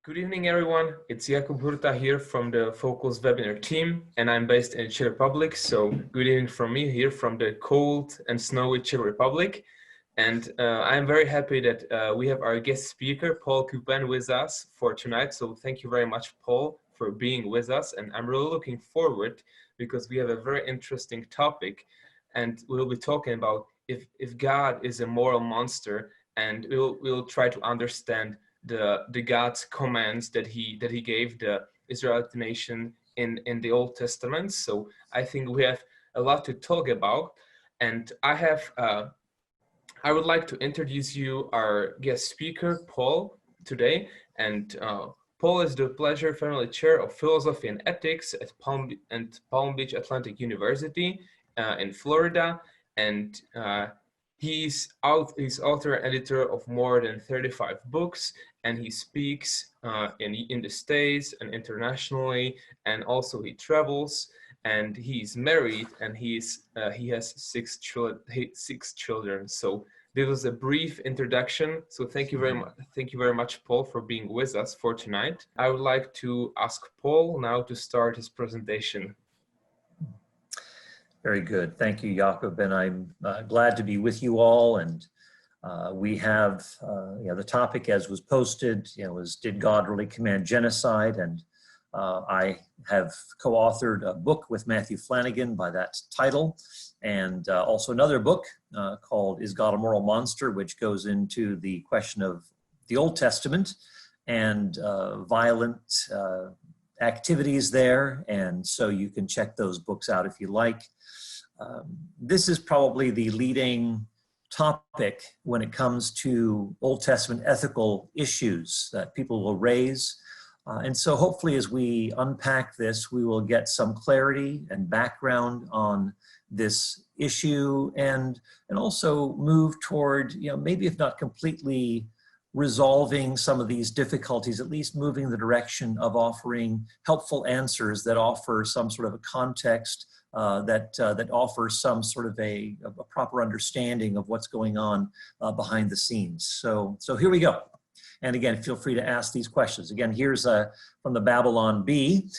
Good evening, everyone. It's Jakub Hurta here from the Focus webinar team, and I'm based in Czech Republic. So good evening from me here from the cold and snowy Czech Republic. And I'm very happy that we have our guest speaker, Paul Copan, with us for tonight. So thank you very much, Paul, for being with us. And I'm really looking forward because we have a very interesting topic. And we'll be talking about if God is a moral monster, and we'll try to understand the God's commands that he gave the Israelite nation in the Old Testament. So I think we have a lot to talk about, and I would like to introduce you our guest speaker, Paul, today. And Paul is the Pleasure Family Chair of Philosophy and Ethics at Palm Beach Atlantic University in Florida, and he's author and editor of more than 35 books, and he speaks in the States and internationally, and also he travels, and he's married, and he has six children. So this was a brief introduction. So thank you very much, Paul, for being with us for tonight. I would like to ask Paul now to start his presentation. Very good. Thank you, Jakob. And I'm glad to be with you all. And we have, the topic as was posted, was did God really command genocide? And I have co-authored a book with Matthew Flanagan by that title, and also another book called Is God a Moral Monster?, which goes into the question of the Old Testament and violent activities there. And so you can check those books out if you like. This is probably the leading topic when it comes to Old Testament ethical issues that people will raise. And so hopefully as we unpack this, we will get some clarity and background on this issue, and also move toward, maybe if not completely resolving some of these difficulties, at least moving the direction of offering helpful answers that offer some sort of a context that offers some sort of a proper understanding of what's going on behind the scenes. So here we go. And again, feel free to ask these questions. Again, here's from the Babylon Bee.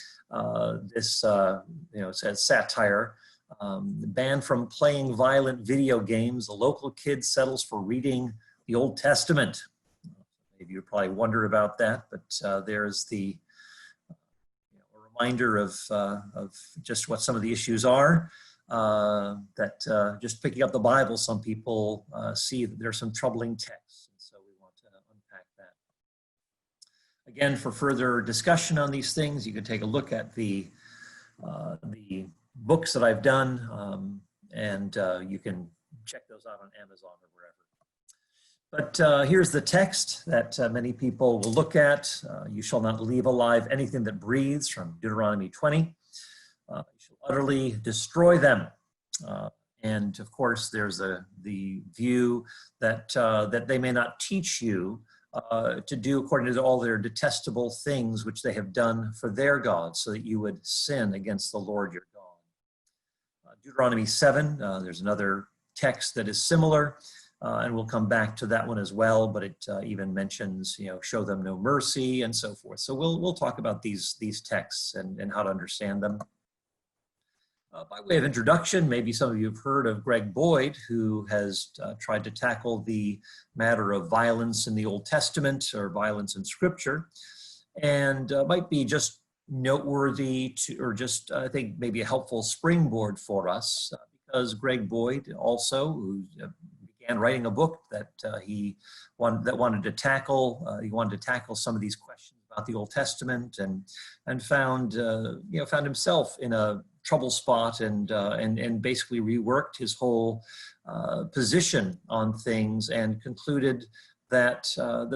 This it says satire. Banned from playing violent video games, a local kid settles for reading the Old Testament. Maybe you probably wonder about that, but there's the reminder of just what some of the issues are. That just picking up the Bible, some people see that there's some troubling texts, and so we want to unpack that. Again, for further discussion on these things, you can take a look at the books that I've done, and you can check those out on Amazon or wherever. But here's the text that many people will look at. You shall not leave alive anything that breathes, from Deuteronomy 20. You shall utterly destroy them. And of course, there's the view that they may not teach you to do according to all their detestable things which they have done for their gods, so that you would sin against the Lord your God. Deuteronomy 7, there's another text that is similar. And we'll come back to that one as well, but it even mentions, show them no mercy and so forth. So we'll talk about these texts and how to understand them. By way of introduction, maybe some of you have heard of Greg Boyd, who has tried to tackle the matter of violence in the Old Testament, or violence in Scripture, and might be just noteworthy or just, I think, maybe a helpful springboard for us, because Greg Boyd also, who began writing a book that he wanted to tackle. He wanted to tackle some of these questions about the Old Testament, and found himself in a trouble spot, and basically reworked his whole position on things, and concluded that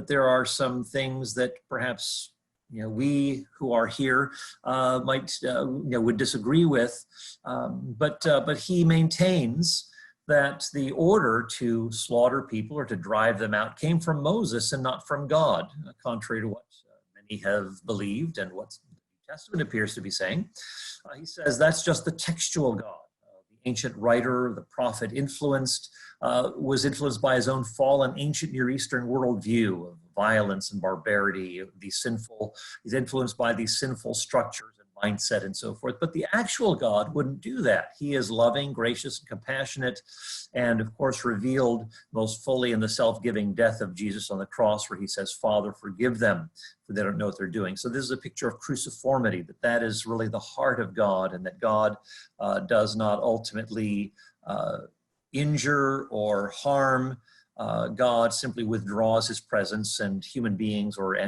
there are some things that perhaps we who are here might would disagree with, but he maintains that the order to slaughter people or to drive them out came from Moses and not from God, contrary to what many have believed and what the New Testament appears to be saying. He says that's just the textual God. The ancient writer, the prophet was influenced by his own fallen ancient Near Eastern worldview of violence and barbarity, he's influenced by these sinful structures and mindset and so forth. But the actual God wouldn't do that. He is loving, gracious, and compassionate, and of course revealed most fully in the self-giving death of Jesus on the cross, where he says, Father, forgive them, for they don't know what they're doing. So this is a picture of cruciformity, that is really the heart of God, and that God does not ultimately injure or harm. God simply withdraws his presence, and human beings or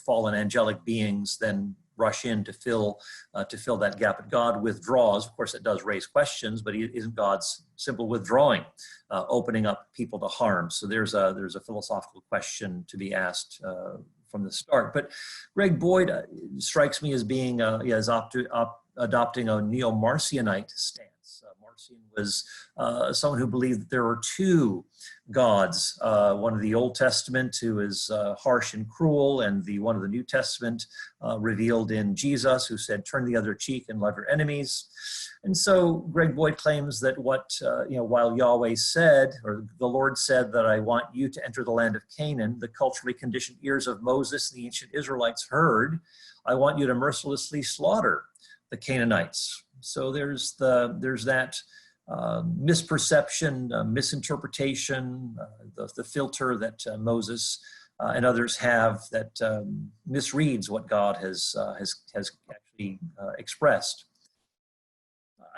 fallen angelic beings then rush in to fill that gap. But God withdraws. Of course, it does raise questions, but isn't God's simple withdrawing opening up people to harm? So there's a philosophical question to be asked from the start. But Greg Boyd strikes me as being adopting a neo-Marcionite stance. Marcion was someone who believed that there were two gods, one of the Old Testament, who is harsh and cruel, and the one of the New Testament revealed in Jesus, who said, turn the other cheek and love your enemies. And so Greg Boyd claims that while Yahweh said, or the Lord said, that I want you to enter the land of Canaan, the culturally conditioned ears of Moses and the ancient Israelites heard, I want you to mercilessly slaughter the Canaanites. So there's that misperception, misinterpretation, the filter that Moses and others have that misreads what God has actually expressed.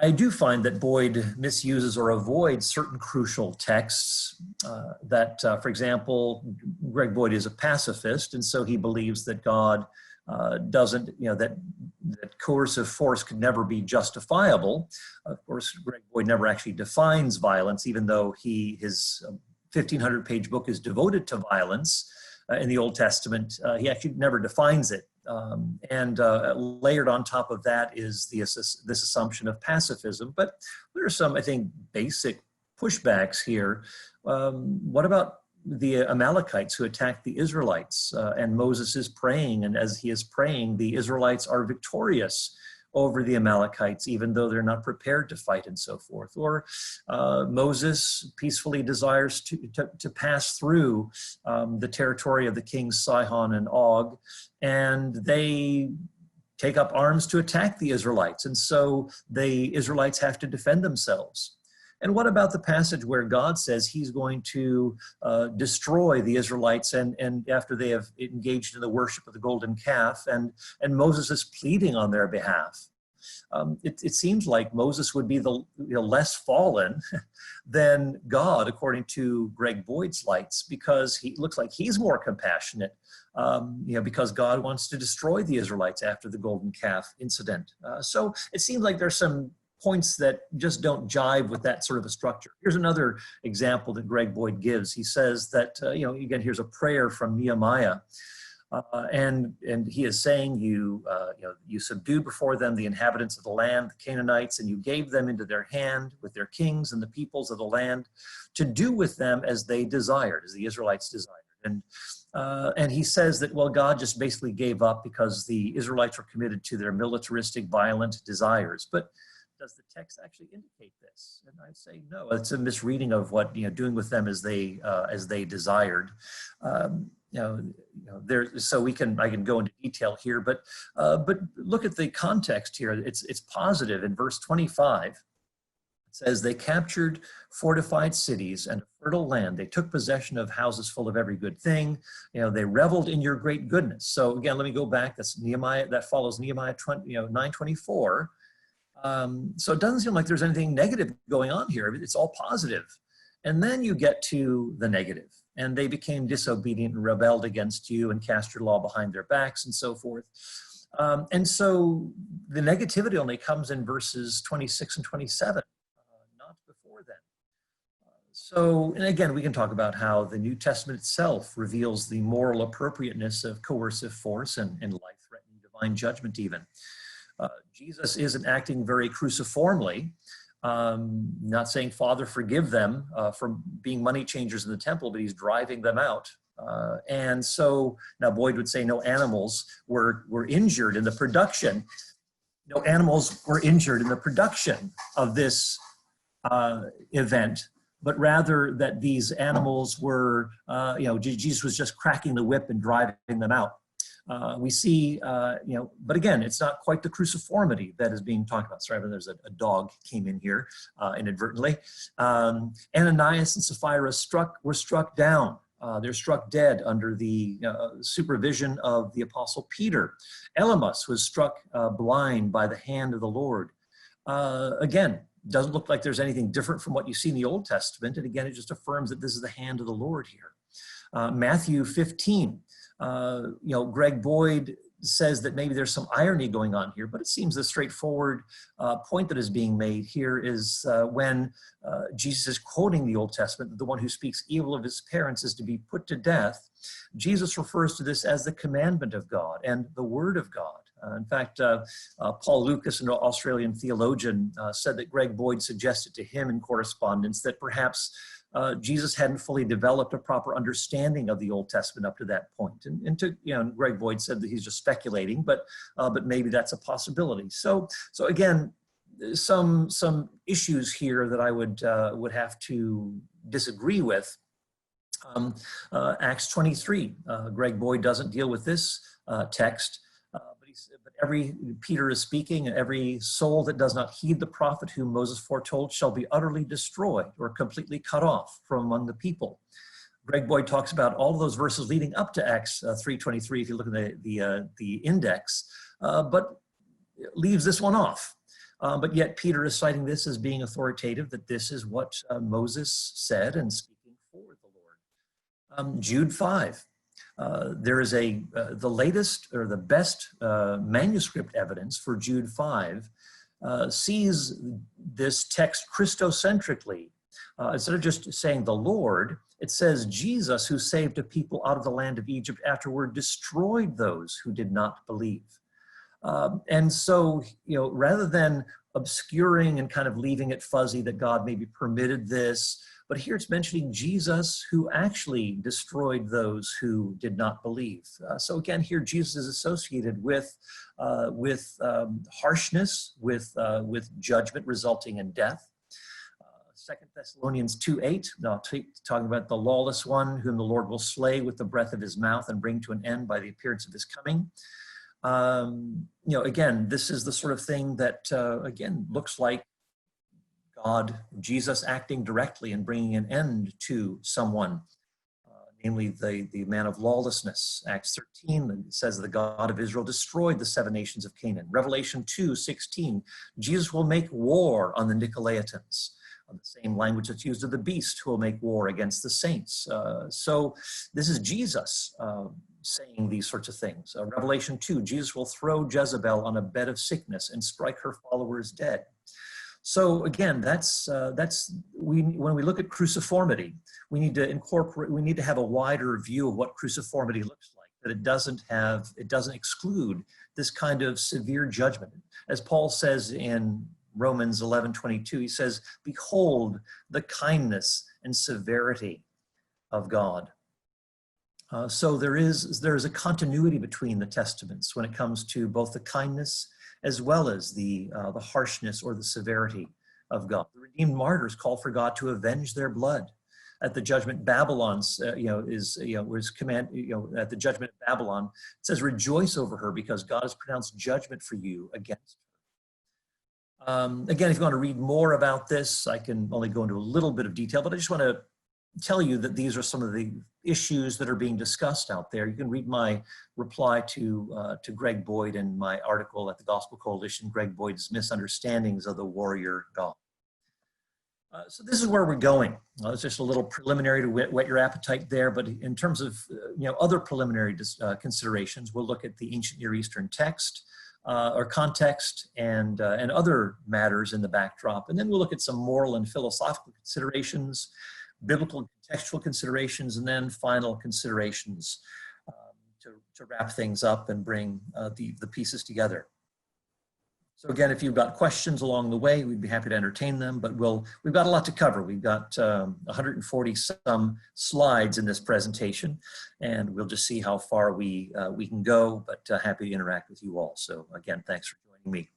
I do find that Boyd misuses or avoids certain crucial texts that, for example, Greg Boyd is a pacifist, and so he believes that God doesn't, that coercive force could never be justifiable. Of course, Greg Boyd never actually defines violence, even though his 1,500-page book is devoted to violence in the Old Testament. He actually never defines it. And layered on top of that is this assumption of pacifism. But there are some, I think, basic pushbacks here. What about the Amalekites who attacked the Israelites? And Moses is praying, and as he is praying, the Israelites are victorious over the Amalekites, even though they're not prepared to fight and so forth. Or Moses peacefully desires to pass through the territory of the kings Sihon and Og, and they take up arms to attack the Israelites. And so the Israelites have to defend themselves. And what about the passage where God says he's going to destroy the Israelites and after they have engaged in the worship of the golden calf, and Moses is pleading on their behalf? It seems like Moses would be the less fallen than God, according to Greg Boyd's lights, because he looks like he's more compassionate, because God wants to destroy the Israelites after the golden calf incident. So it seems like there's some points that just don't jive with that sort of a structure. Here's another example that Greg Boyd gives. He says that, again, here's a prayer from Nehemiah. And he is saying, you subdued before them the inhabitants of the land, the Canaanites, and you gave them into their hand with their kings and the peoples of the land to do with them as they desired, as the Israelites desired. And he says that, well, God just basically gave up because the Israelites were committed to their militaristic, violent desires. But does the text actually indicate this? And I'd say no. It's a misreading of what doing with them as they desired. So I can go into detail here, but look at the context here. It's positive. In verse 25, it says, they captured fortified cities and a fertile land. They took possession of houses full of every good thing. They reveled in your great goodness. So again, let me go back. That's Nehemiah. That follows Nehemiah 9:24. So it doesn't seem like there's anything negative going on here. It's all positive. And then you get to the negative. And they became disobedient and rebelled against you and cast your law behind their backs and so forth. And so the negativity only comes in verses 26 and 27, not before then. So, and again, we can talk about how the New Testament itself reveals the moral appropriateness of coercive force and life-threatening divine judgment even. Jesus isn't acting very cruciformly, not saying, Father, forgive them for being money changers in the temple, but he's driving them out. And so now Boyd would say no animals were injured in the production. No animals were injured in the production of this event, but rather that these animals were, Jesus was just cracking the whip and driving them out. We see, but again, it's not quite the cruciformity that is being talked about. Sorry, there's a dog came in here inadvertently. Ananias and Sapphira were struck down. They're struck dead under the supervision of the Apostle Peter. Elymas was struck blind by the hand of the Lord. Again, doesn't look like there's anything different from what you see in the Old Testament. And again, it just affirms that this is the hand of the Lord here. Matthew 15. Greg Boyd says that maybe there's some irony going on here, but it seems the straightforward point that is being made here is when Jesus is quoting the Old Testament, that the one who speaks evil of his parents is to be put to death. Jesus refers to this as the commandment of God and the word of God. In fact, Paul Lucas, an Australian theologian, said that Greg Boyd suggested to him in correspondence that perhaps Jesus hadn't fully developed a proper understanding of the Old Testament up to that point. And Greg Boyd said that he's just speculating, but maybe that's a possibility. So again, some issues here that I would have to disagree with. Acts 23, Greg Boyd doesn't deal with this text. Peter is speaking, and every soul that does not heed the prophet whom Moses foretold shall be utterly destroyed or completely cut off from among the people. Greg Boyd talks about all of those verses leading up to Acts 3:23, if you look at the index, but leaves this one off. But yet Peter is citing this as being authoritative, that this is what Moses said and speaking for the Lord. Jude 5. There is the latest or the best manuscript evidence for Jude 5 sees this text Christocentrically. Instead of just saying the Lord, it says Jesus, who saved a people out of the land of Egypt, afterward destroyed those who did not believe. And so, rather than obscuring and kind of leaving it fuzzy that God maybe permitted this, but here it's mentioning Jesus, who actually destroyed those who did not believe. So again, here Jesus is associated with harshness, with judgment resulting in death. 2 Thessalonians 2:8, now talking about the lawless one, whom the Lord will slay with the breath of his mouth and bring to an end by the appearance of his coming. Again, this is the sort of thing that, again, looks like God, Jesus acting directly and bringing an end to someone, namely the man of lawlessness. Acts 13 says the God of Israel destroyed the 7 nations of Canaan. Revelation 2:16, Jesus will make war on the Nicolaitans, the same language that's used of the beast, who will make war against the saints. So this is Jesus saying these sorts of things. Revelation 2, Jesus will throw Jezebel on a bed of sickness and strike her followers dead. So again, when we look at cruciformity, we need to have a wider view of what cruciformity looks like, that it doesn't exclude this kind of severe judgment. As Paul says in Romans 11:22, he says, behold the kindness and severity of God. So there is a continuity between the testaments when it comes to both the kindness as well as the harshness or the severity of God. The redeemed martyrs call for God to avenge their blood. At the judgment, Babylon, at the judgment of Babylon, it says, rejoice over her because God has pronounced judgment for you against her. Again, if you want to read more about this, I can only go into a little bit of detail, but I just want to tell you that these are some of the issues that are being discussed out there. You can read my reply to Greg Boyd in my article at the Gospel Coalition, Greg Boyd's Misunderstandings of the Warrior God. So this is where we're going. It's just a little preliminary to whet your appetite there, but in terms of other preliminary considerations, we'll look at the ancient Near Eastern text or context and other matters in the backdrop, and then we'll look at some moral and philosophical considerations, biblical contextual considerations, and then final considerations to wrap things up and bring the pieces together. So again, if you've got questions along the way, we'd be happy to entertain them, but we've got a lot to cover. We've got 140 some slides in this presentation, and we'll just see how far we can go, but happy to interact with you all. So again, thanks for joining me.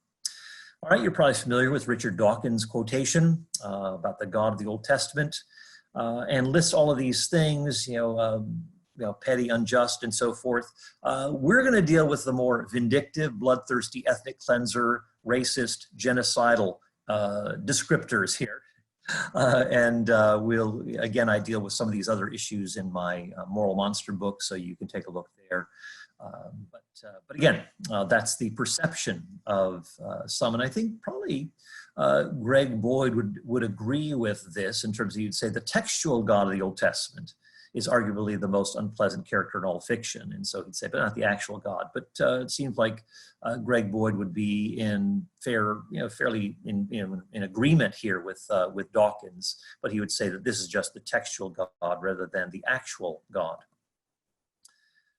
All right, you're probably familiar with Richard Dawkins' quotation about the God of the Old Testament, and lists all of these things, petty, unjust, and so forth. We're going to deal with the more vindictive, bloodthirsty, ethnic cleanser, racist, genocidal descriptors here. We'll, again, I deal with some of these other issues in my Moral Monster book, so you can take a look there. But again, that's the perception of some, and I think probably Greg Boyd would agree with this in terms of, you'd say the textual God of the Old Testament is arguably the most unpleasant character in all fiction, and so he'd say, but not the actual God. But it seems like Greg Boyd would be fairly in agreement here with Dawkins, but he would say that this is just the textual God rather than the actual God.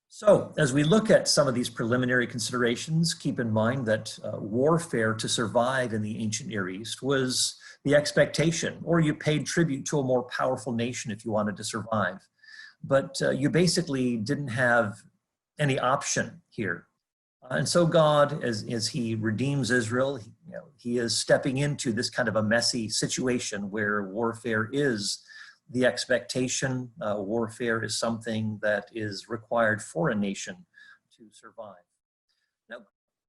So as we look at some of these preliminary considerations, keep in mind that warfare to survive in the ancient Near East was the expectation, or you paid tribute to a more powerful nation if you wanted to survive. But you basically didn't have any option here. And so God, as he redeems Israel, he is stepping into this kind of a messy situation where warfare is the expectation. Warfare is something that is required for a nation to survive. Now,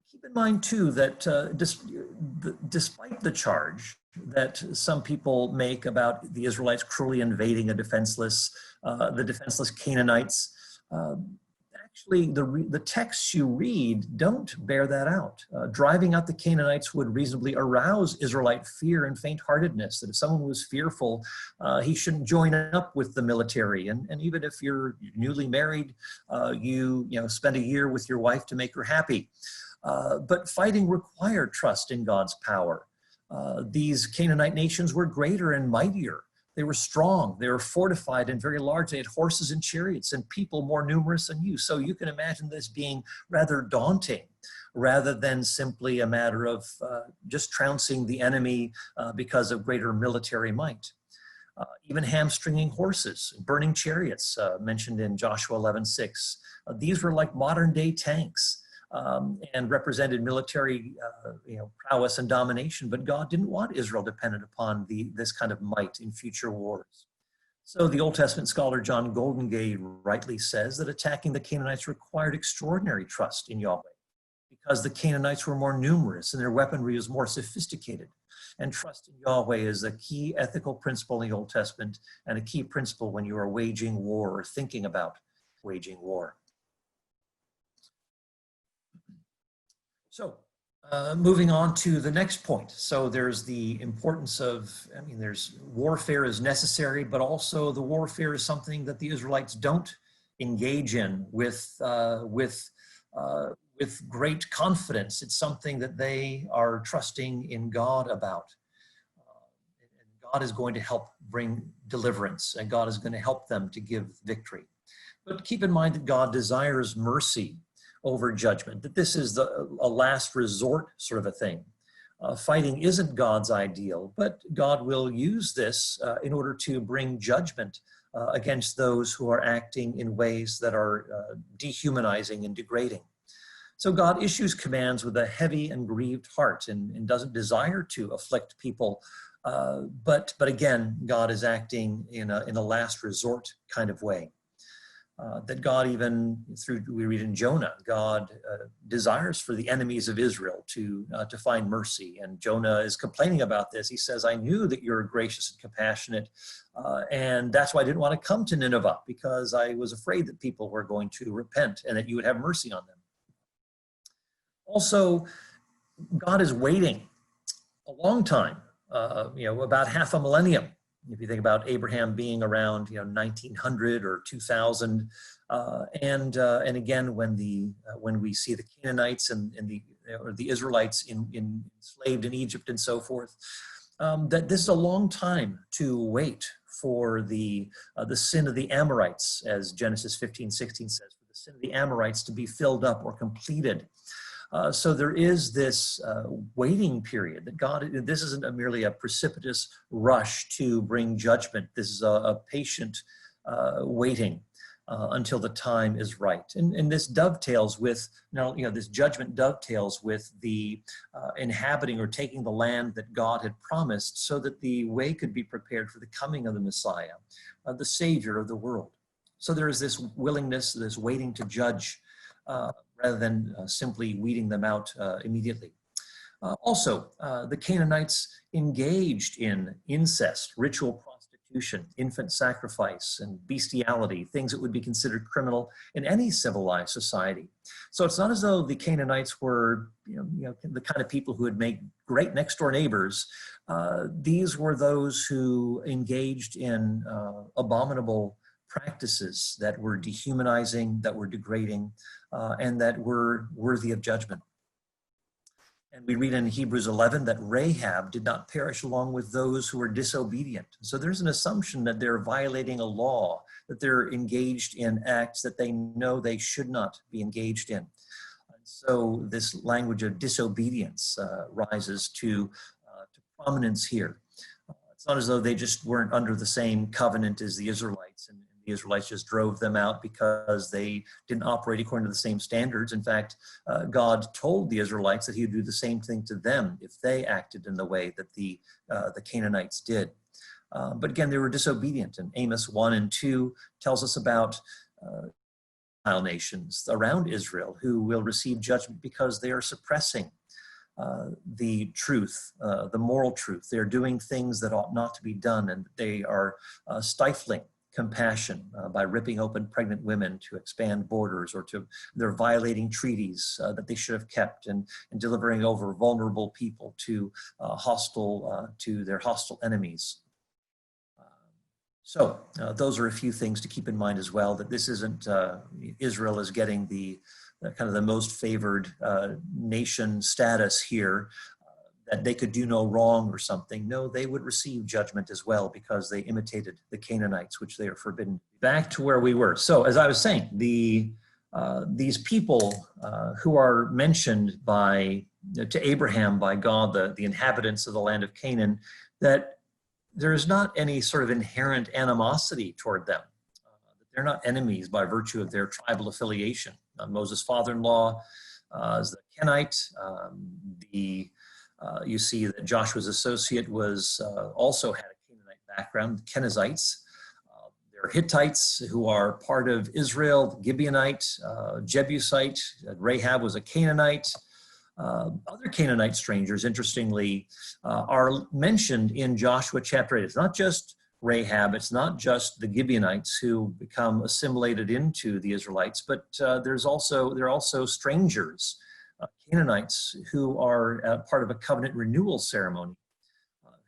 keep in mind too that despite the charge that some people make about the Israelites cruelly invading the defenseless Canaanites, actually the texts you read don't bear that out. Driving out the Canaanites would reasonably arouse Israelite fear and faint-heartedness, that if someone was fearful, he shouldn't join up with the military. And even if you're newly married, you spend a year with your wife to make her happy. But fighting required trust in God's power. These Canaanite nations were greater and mightier. They were strong, they were fortified and very large. They had horses and chariots and people more numerous than you. So you can imagine this being rather daunting, rather than simply a matter of just trouncing the enemy because of greater military might. Even hamstringing horses, burning chariots, mentioned in Joshua 11:6. These were like modern day tanks. And represented military prowess and domination, but God didn't want Israel dependent upon this kind of might in future wars. So the Old Testament scholar John Goldengay rightly says that attacking the Canaanites required extraordinary trust in Yahweh, because the Canaanites were more numerous and their weaponry was more sophisticated. And trust in Yahweh is a key ethical principle in the Old Testament and a key principle when you are waging war or thinking about waging war. So moving on to the next point. So there's the importance of, there's warfare is necessary, but also the warfare is something that the Israelites don't engage in with great confidence. It's something that they are trusting in God about. And God is going to help bring deliverance, and God is going to help them to give victory. But keep in mind that God desires mercy over judgment, that this is a last resort sort of a thing. Fighting isn't God's ideal, but God will use this in order to bring judgment against those who are acting in ways that are dehumanizing and degrading. So God issues commands with a heavy and grieved heart and doesn't desire to afflict people. But again, God is acting in a last resort kind of way. That God, even through, we read in Jonah, God desires for the enemies of Israel to find mercy. And Jonah is complaining about this. He says, I knew that you're gracious and compassionate, and that's why I didn't want to come to Nineveh, because I was afraid that people were going to repent and that you would have mercy on them. Also, God is waiting a long time, about half a millennium. If you think about Abraham being around 1900 or 2000, and again when we see the Canaanites and the Israelites enslaved in Egypt and so forth, that this is a long time to wait for the sin of the Amorites, as Genesis 15:16 says, for the sin of the Amorites to be filled up or completed. So there is this waiting period that God, this isn't merely a precipitous rush to bring judgment. This is a patient waiting. until the time is right. And this dovetails with, this judgment dovetails with the inhabiting or taking the land that God had promised so that the way could be prepared for the coming of the Messiah, the Savior of the world. So there is this willingness, this waiting to judge rather than simply weeding them out immediately. Also, the Canaanites engaged in incest, ritual prostitution, infant sacrifice, and bestiality, things that would be considered criminal in any civilized society. So it's not as though the Canaanites were, the kind of people who would make great next-door neighbors. These were those who engaged in abominable practices that were dehumanizing, that were degrading, and that were worthy of judgment. And we read in Hebrews 11 that Rahab did not perish along with those who were disobedient. So there's an assumption that they're violating a law, that they're engaged in acts that they know they should not be engaged in. And so this language of disobedience rises to prominence here. It's not as though they just weren't under the same covenant as the Israelites, and the Israelites just drove them out because they didn't operate according to the same standards. In fact, God told the Israelites that he would do the same thing to them if they acted in the way that the Canaanites did. But again, they were disobedient. And Amos 1 and 2 tells us about nations around Israel who will receive judgment because they are suppressing the truth, the moral truth. They're doing things that ought not to be done, and they are stifling compassion by ripping open pregnant women to expand borders, or they're violating treaties that they should have kept, and delivering over vulnerable people to their hostile enemies. So those are a few things to keep in mind as well, that this isn't Israel is getting the kind of the most favored nation status here, that they could do no wrong or something. No, they would receive judgment as well because they imitated the Canaanites, which they are forbidden. Back to where we were. So as I was saying, these people who are mentioned to Abraham by God, the inhabitants of the land of Canaan, that there is not any sort of inherent animosity toward them. They're not enemies by virtue of their tribal affiliation. Moses' father-in-law is the Kenite. You see that Joshua's associate also had a Canaanite background, the Kenizzites. There are Hittites who are part of Israel, Gibeonite, Jebusite. Rahab was a Canaanite. Other Canaanite strangers, interestingly, are mentioned in Joshua chapter 8. It's not just Rahab, it's not just the Gibeonites who become assimilated into the Israelites, but there are also strangers, Canaanites, who are part of a covenant renewal ceremony,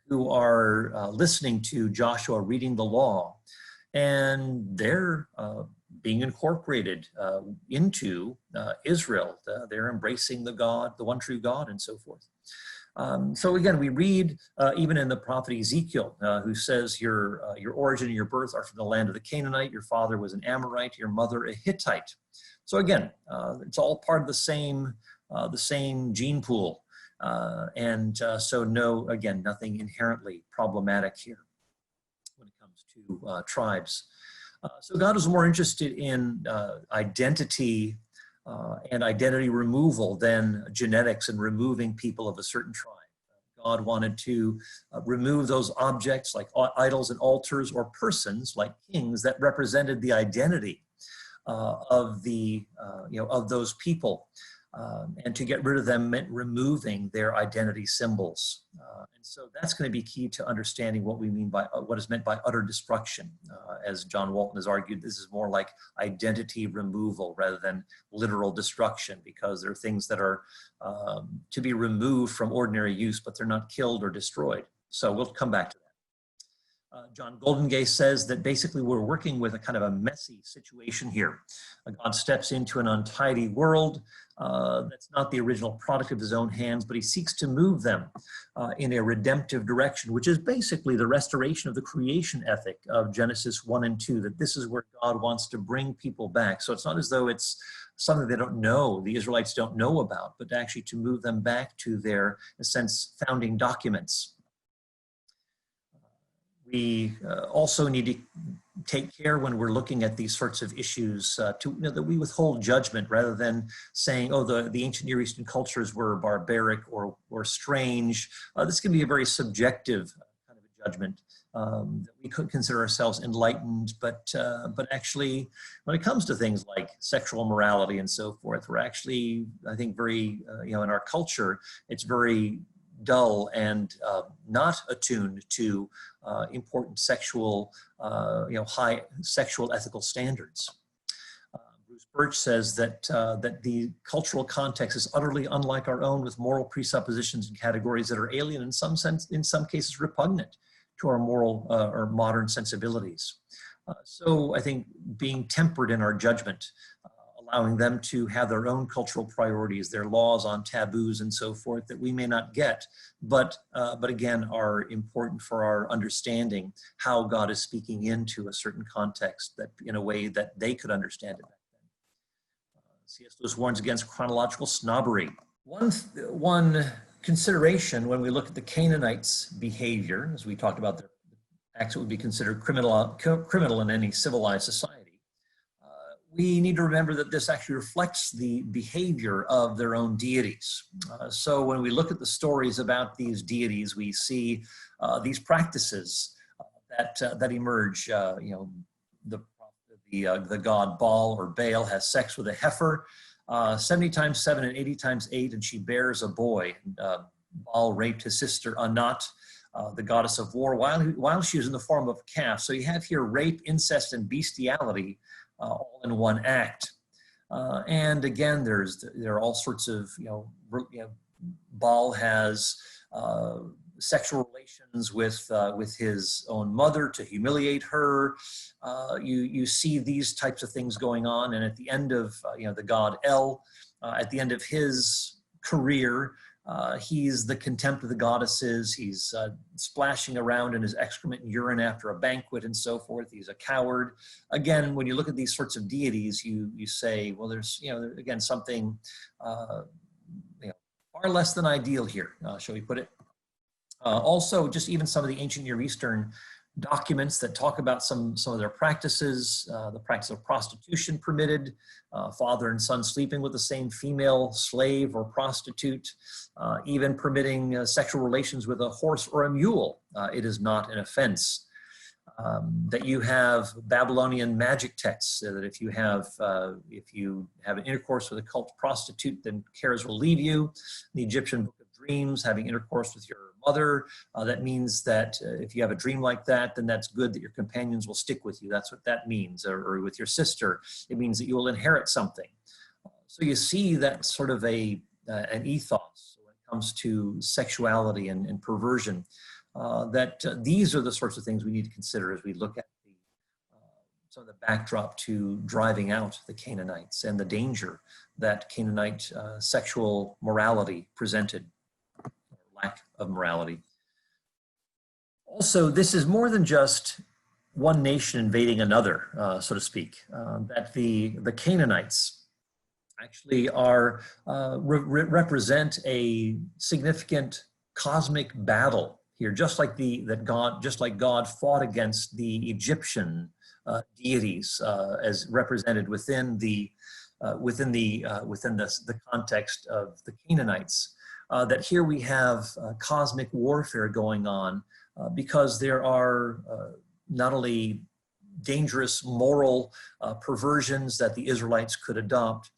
who are listening to Joshua reading the law, and they're being incorporated into Israel. They're embracing the one true God, and so forth. So again, we read even in the prophet Ezekiel, who says, your origin and your birth are from the land of the Canaanite, your father was an Amorite, your mother a Hittite. So again, it's all part of the same gene pool. So nothing inherently problematic here when it comes to tribes. So God was more interested in identity and identity removal than genetics and removing people of a certain tribe. God wanted to remove those objects like idols and altars, or persons like kings that represented the identity of those people. And to get rid of them meant removing their identity symbols. And so that's going to be key to understanding what we mean by what is meant by utter destruction. As John Walton has argued, this is more like identity removal rather than literal destruction, because there are things that are to be removed from ordinary use, but they're not killed or destroyed. So we'll come back to that. John Goldengay says that basically we're working with a kind of a messy situation here. God steps into an untidy world that's not the original product of his own hands, but he seeks to move them in a redemptive direction, which is basically the restoration of the creation ethic of Genesis 1 and 2, that this is where God wants to bring people back. So it's not as though it's something they don't know, the Israelites don't know about, but actually to move them back to their, in a sense, founding documents. We also need to take care when we're looking at these sorts of issues that we withhold judgment rather than saying, oh, the ancient Near Eastern cultures were barbaric or strange. This can be a very subjective kind of a judgment. That we could consider ourselves enlightened, but actually, when it comes to things like sexual morality and so forth, we're actually, I think, very, in our culture, it's very dull and not attuned to important sexual, high sexual ethical standards. Bruce Birch says that the cultural context is utterly unlike our own, with moral presuppositions and categories that are alien, in some sense, in some cases repugnant to our moral or modern sensibilities. So I think being tempered in our judgment, allowing them to have their own cultural priorities, their laws on taboos and so forth that we may not get, but again are important for our understanding how God is speaking into a certain context that in a way that they could understand it back then. C.S. Lewis warns against chronological snobbery. One consideration when we look at the Canaanites' behavior, as we talked about their acts that would be considered criminal in any civilized society, we need to remember that this actually reflects the behavior of their own deities. So when we look at the stories about these deities, we see these practices that emerge. The god Baal or Baal has sex with a heifer, 70 times 7 and 80 times 8, and she bears a boy. Baal raped his sister Anat, the goddess of war, while she was in the form of a calf. So you have here rape, incest, and bestiality all in one act. And again, there are all sorts of, Baal has sexual relations with his own mother to humiliate her. You see these types of things going on. And at the end of, the god El, at the end of his career, he's the contempt of the goddesses. He's splashing around in his excrement and urine after a banquet and so forth. He's a coward. Again, when you look at these sorts of deities, you say, well, there's, again, something far less than ideal here, shall we put it. Also, just even some of the ancient Near Eastern documents that talk about some of their practices, the practice of prostitution permitted, father and son sleeping with the same female slave or prostitute, even permitting sexual relations with a horse or a mule. It is not an offense. That you have Babylonian magic texts, that if you have an intercourse with a cult prostitute, then cares will leave you. The Egyptian Book of Dreams, having intercourse with your mother, that means that if you have a dream like that, then that's good, that your companions will stick with you. That's what that means. Or with your sister, it means that you will inherit something. So you see that sort of an ethos when it comes to sexuality and perversion. That these are the sorts of things we need to consider as we look at some of the backdrop to driving out the Canaanites and the danger that Canaanite sexual morality presented, or lack of morality. Also, this is more than just one nation invading another, so to speak. That the Canaanites actually are represent a significant cosmic battle here, just like God fought against the Egyptian deities as represented within the context of the Canaanites. That here we have cosmic warfare going on because there are not only dangerous moral perversions that the Israelites could adopt,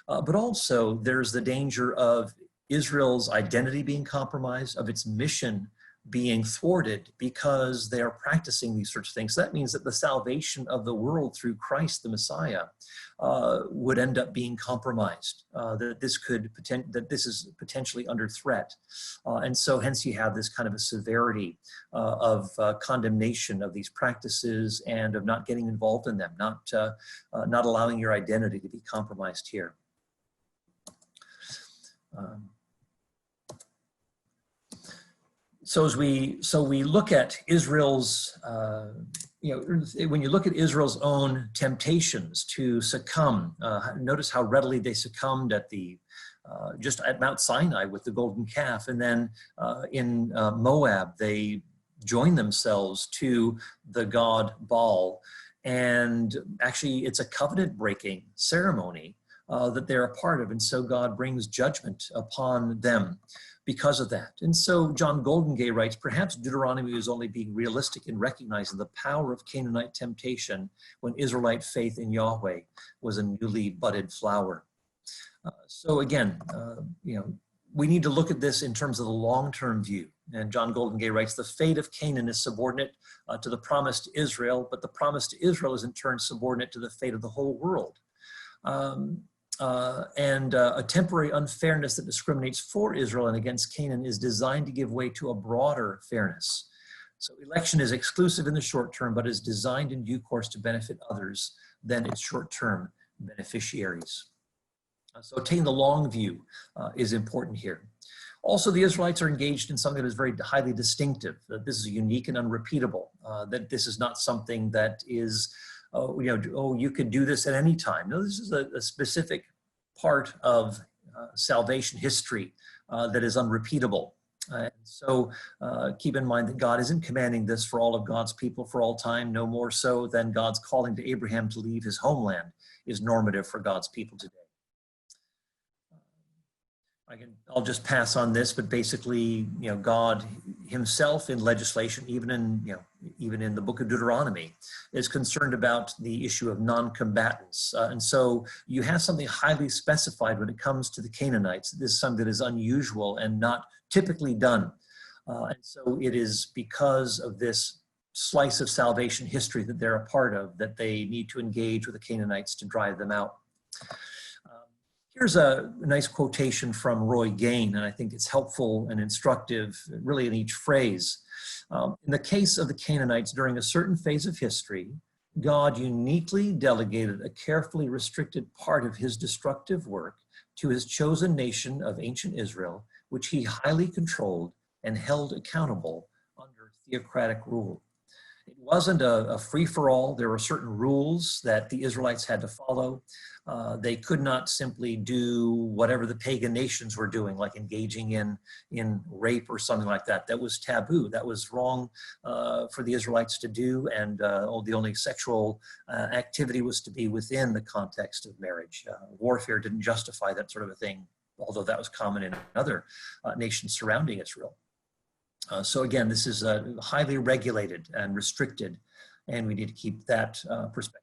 but also there's the danger of Israel's identity being compromised, of its mission being thwarted because they are practicing these sorts of things. So that means that the salvation of the world through Christ, the Messiah, would end up being compromised, that this is potentially under threat. And so hence you have this kind of a severity of condemnation of these practices and of not getting involved in them, not allowing your identity to be compromised here. So we look at Israel's, when you look at Israel's own temptations to succumb, notice how readily they succumbed at just at Mount Sinai with the golden calf, and then in Moab they join themselves to the god Baal. And actually, it's a covenant-breaking ceremony that they're a part of. And so God brings judgment upon them because of that. And so John Goldengay writes, perhaps Deuteronomy was only being realistic in recognizing the power of Canaanite temptation when Israelite faith in Yahweh was a newly budded flower. So again, we need to look at this in terms of the long-term view. And John Goldengay writes, the fate of Canaan is subordinate to the promise to Israel, but the promise to Israel is in turn subordinate to the fate of the whole world. A temporary unfairness that discriminates for Israel and against Canaan is designed to give way to a broader fairness. So election is exclusive in the short term, but is designed in due course to benefit others than its short-term beneficiaries. So taking the long view is important here. Also, the Israelites are engaged in something that is very highly distinctive, that this is unique and unrepeatable, that this is not something that is, you could do this at any time. No, this is a specific part of salvation history that is unrepeatable. So keep in mind that God isn't commanding this for all of God's people for all time, no more so than God's calling to Abraham to leave his homeland is normative for God's people today. I'll just pass on this, but basically, God himself in legislation, even in the book of Deuteronomy, is concerned about the issue of non-combatants. And so you have something highly specified when it comes to the Canaanites. This is something that is unusual and not typically done. And so it is because of this slice of salvation history that they're a part of that they need to engage with the Canaanites to drive them out. Here's a nice quotation from Roy Gain, and I think it's helpful and instructive, really in each phrase. In the case of the Canaanites during a certain phase of history, God uniquely delegated a carefully restricted part of his destructive work to his chosen nation of ancient Israel, which he highly controlled and held accountable under theocratic rule. It wasn't a free-for-all. There were certain rules that the Israelites had to follow. They could not simply do whatever the pagan nations were doing, like engaging in rape or something like that. That was taboo. That was wrong for the Israelites to do, and the only sexual activity was to be within the context of marriage. Warfare didn't justify that sort of a thing, although that was common in other nations surrounding Israel. So again, this is highly regulated and restricted, and we need to keep that perspective.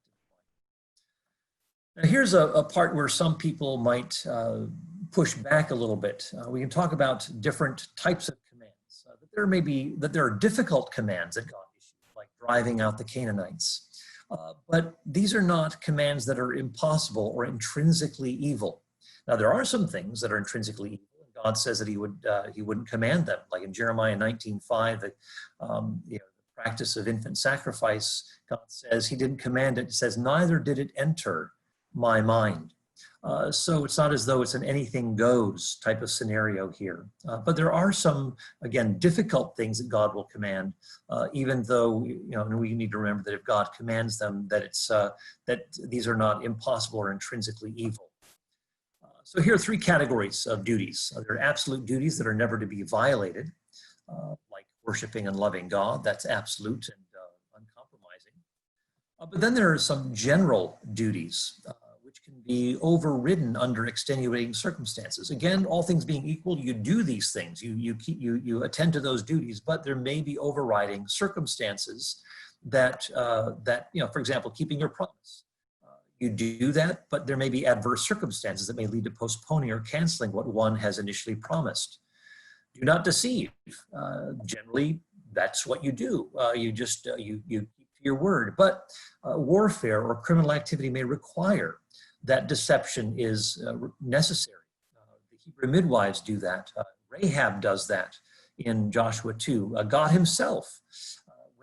Now here's a part where some people might push back a little bit. We can talk about different types of commands. That there are difficult commands that God issued, like driving out the Canaanites. But these are not commands that are impossible or intrinsically evil. Now there are some things that are intrinsically evil. God says that he wouldn't command them, like in Jeremiah 19:5, the practice of infant sacrifice. God says he didn't command it. It says, neither did it enter my mind. So it's not as though it's an anything goes type of scenario here. But there are some, again, difficult things that God will command, even though, and we need to remember that if God commands them, that that these are not impossible or intrinsically evil. So here are three categories of duties. There are absolute duties that are never to be violated, like worshiping and loving God. That's absolute and uncompromising. But then there are some general duties, which can be overridden under extenuating circumstances. Again, all things being equal, you do these things. You attend to those duties, but there may be overriding circumstances that for example, keeping your promise. You do that, but there may be adverse circumstances that may lead to postponing or canceling what one has initially promised. Do not deceive. Generally, that's what you do. You keep your word. But warfare or criminal activity may require that deception is necessary. The Hebrew midwives do that. Rahab does that in Joshua 2. God himself,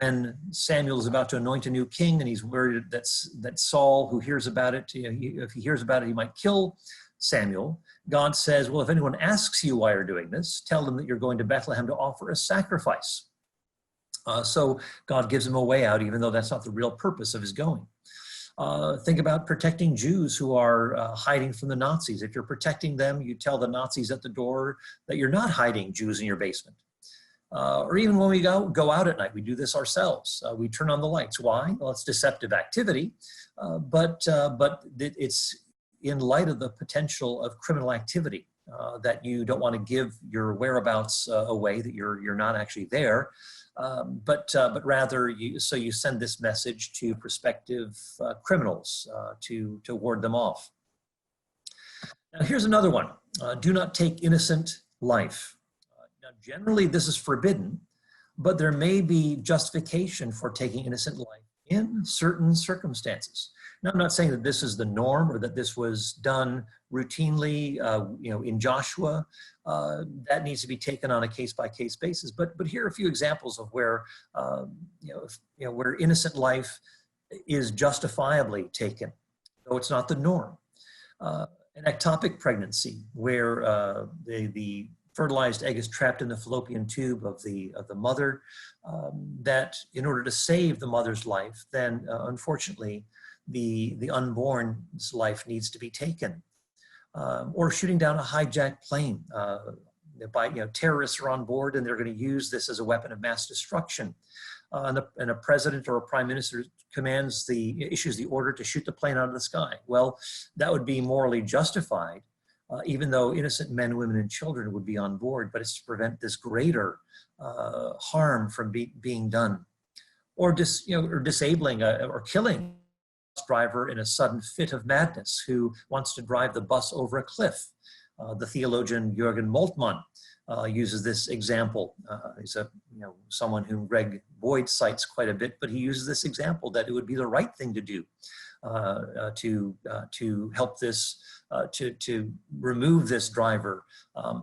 when Samuel is about to anoint a new king and he's worried that Saul, who hears about it, if he hears about it, he might kill Samuel. God says, well, if anyone asks you why you're doing this, tell them that you're going to Bethlehem to offer a sacrifice. So God gives him a way out, even though that's not the real purpose of his going. Think about protecting Jews who are hiding from the Nazis. If you're protecting them, you tell the Nazis at the door that you're not hiding Jews in your basement. Or even when we go out at night, we do this ourselves. We turn on the lights. Why? Well, it's deceptive activity, but it's in light of the potential of criminal activity that you don't want to give your whereabouts away, that you're not actually there, but rather you send this message to prospective criminals to ward them off. Now here's another one. Do not take innocent life. Now generally this is forbidden, but there may be justification for taking innocent life in certain circumstances. Now, I'm not saying that this is the norm or that this was done routinely, in Joshua. That needs to be taken on a case-by-case basis. But here are a few examples of where, where innocent life is justifiably taken, though it's not the norm. An ectopic pregnancy, where the fertilized egg is trapped in the fallopian tube of the mother, that in order to save the mother's life, then unfortunately, the unborn's life needs to be taken. Or shooting down a hijacked plane. Terrorists are on board and they're going to use this as a weapon of mass destruction. And a president or a prime minister issues the order to shoot the plane out of the sky. Well, that would be morally justified, even though innocent men, women, and children would be on board, but it's to prevent this greater harm from being done. Or disabling or killing driver in a sudden fit of madness who wants to drive the bus over a cliff. The theologian Jürgen Moltmann uses this example. He's someone whom Greg Boyd cites quite a bit, but he uses this example that it would be the right thing to do to help this, to remove this driver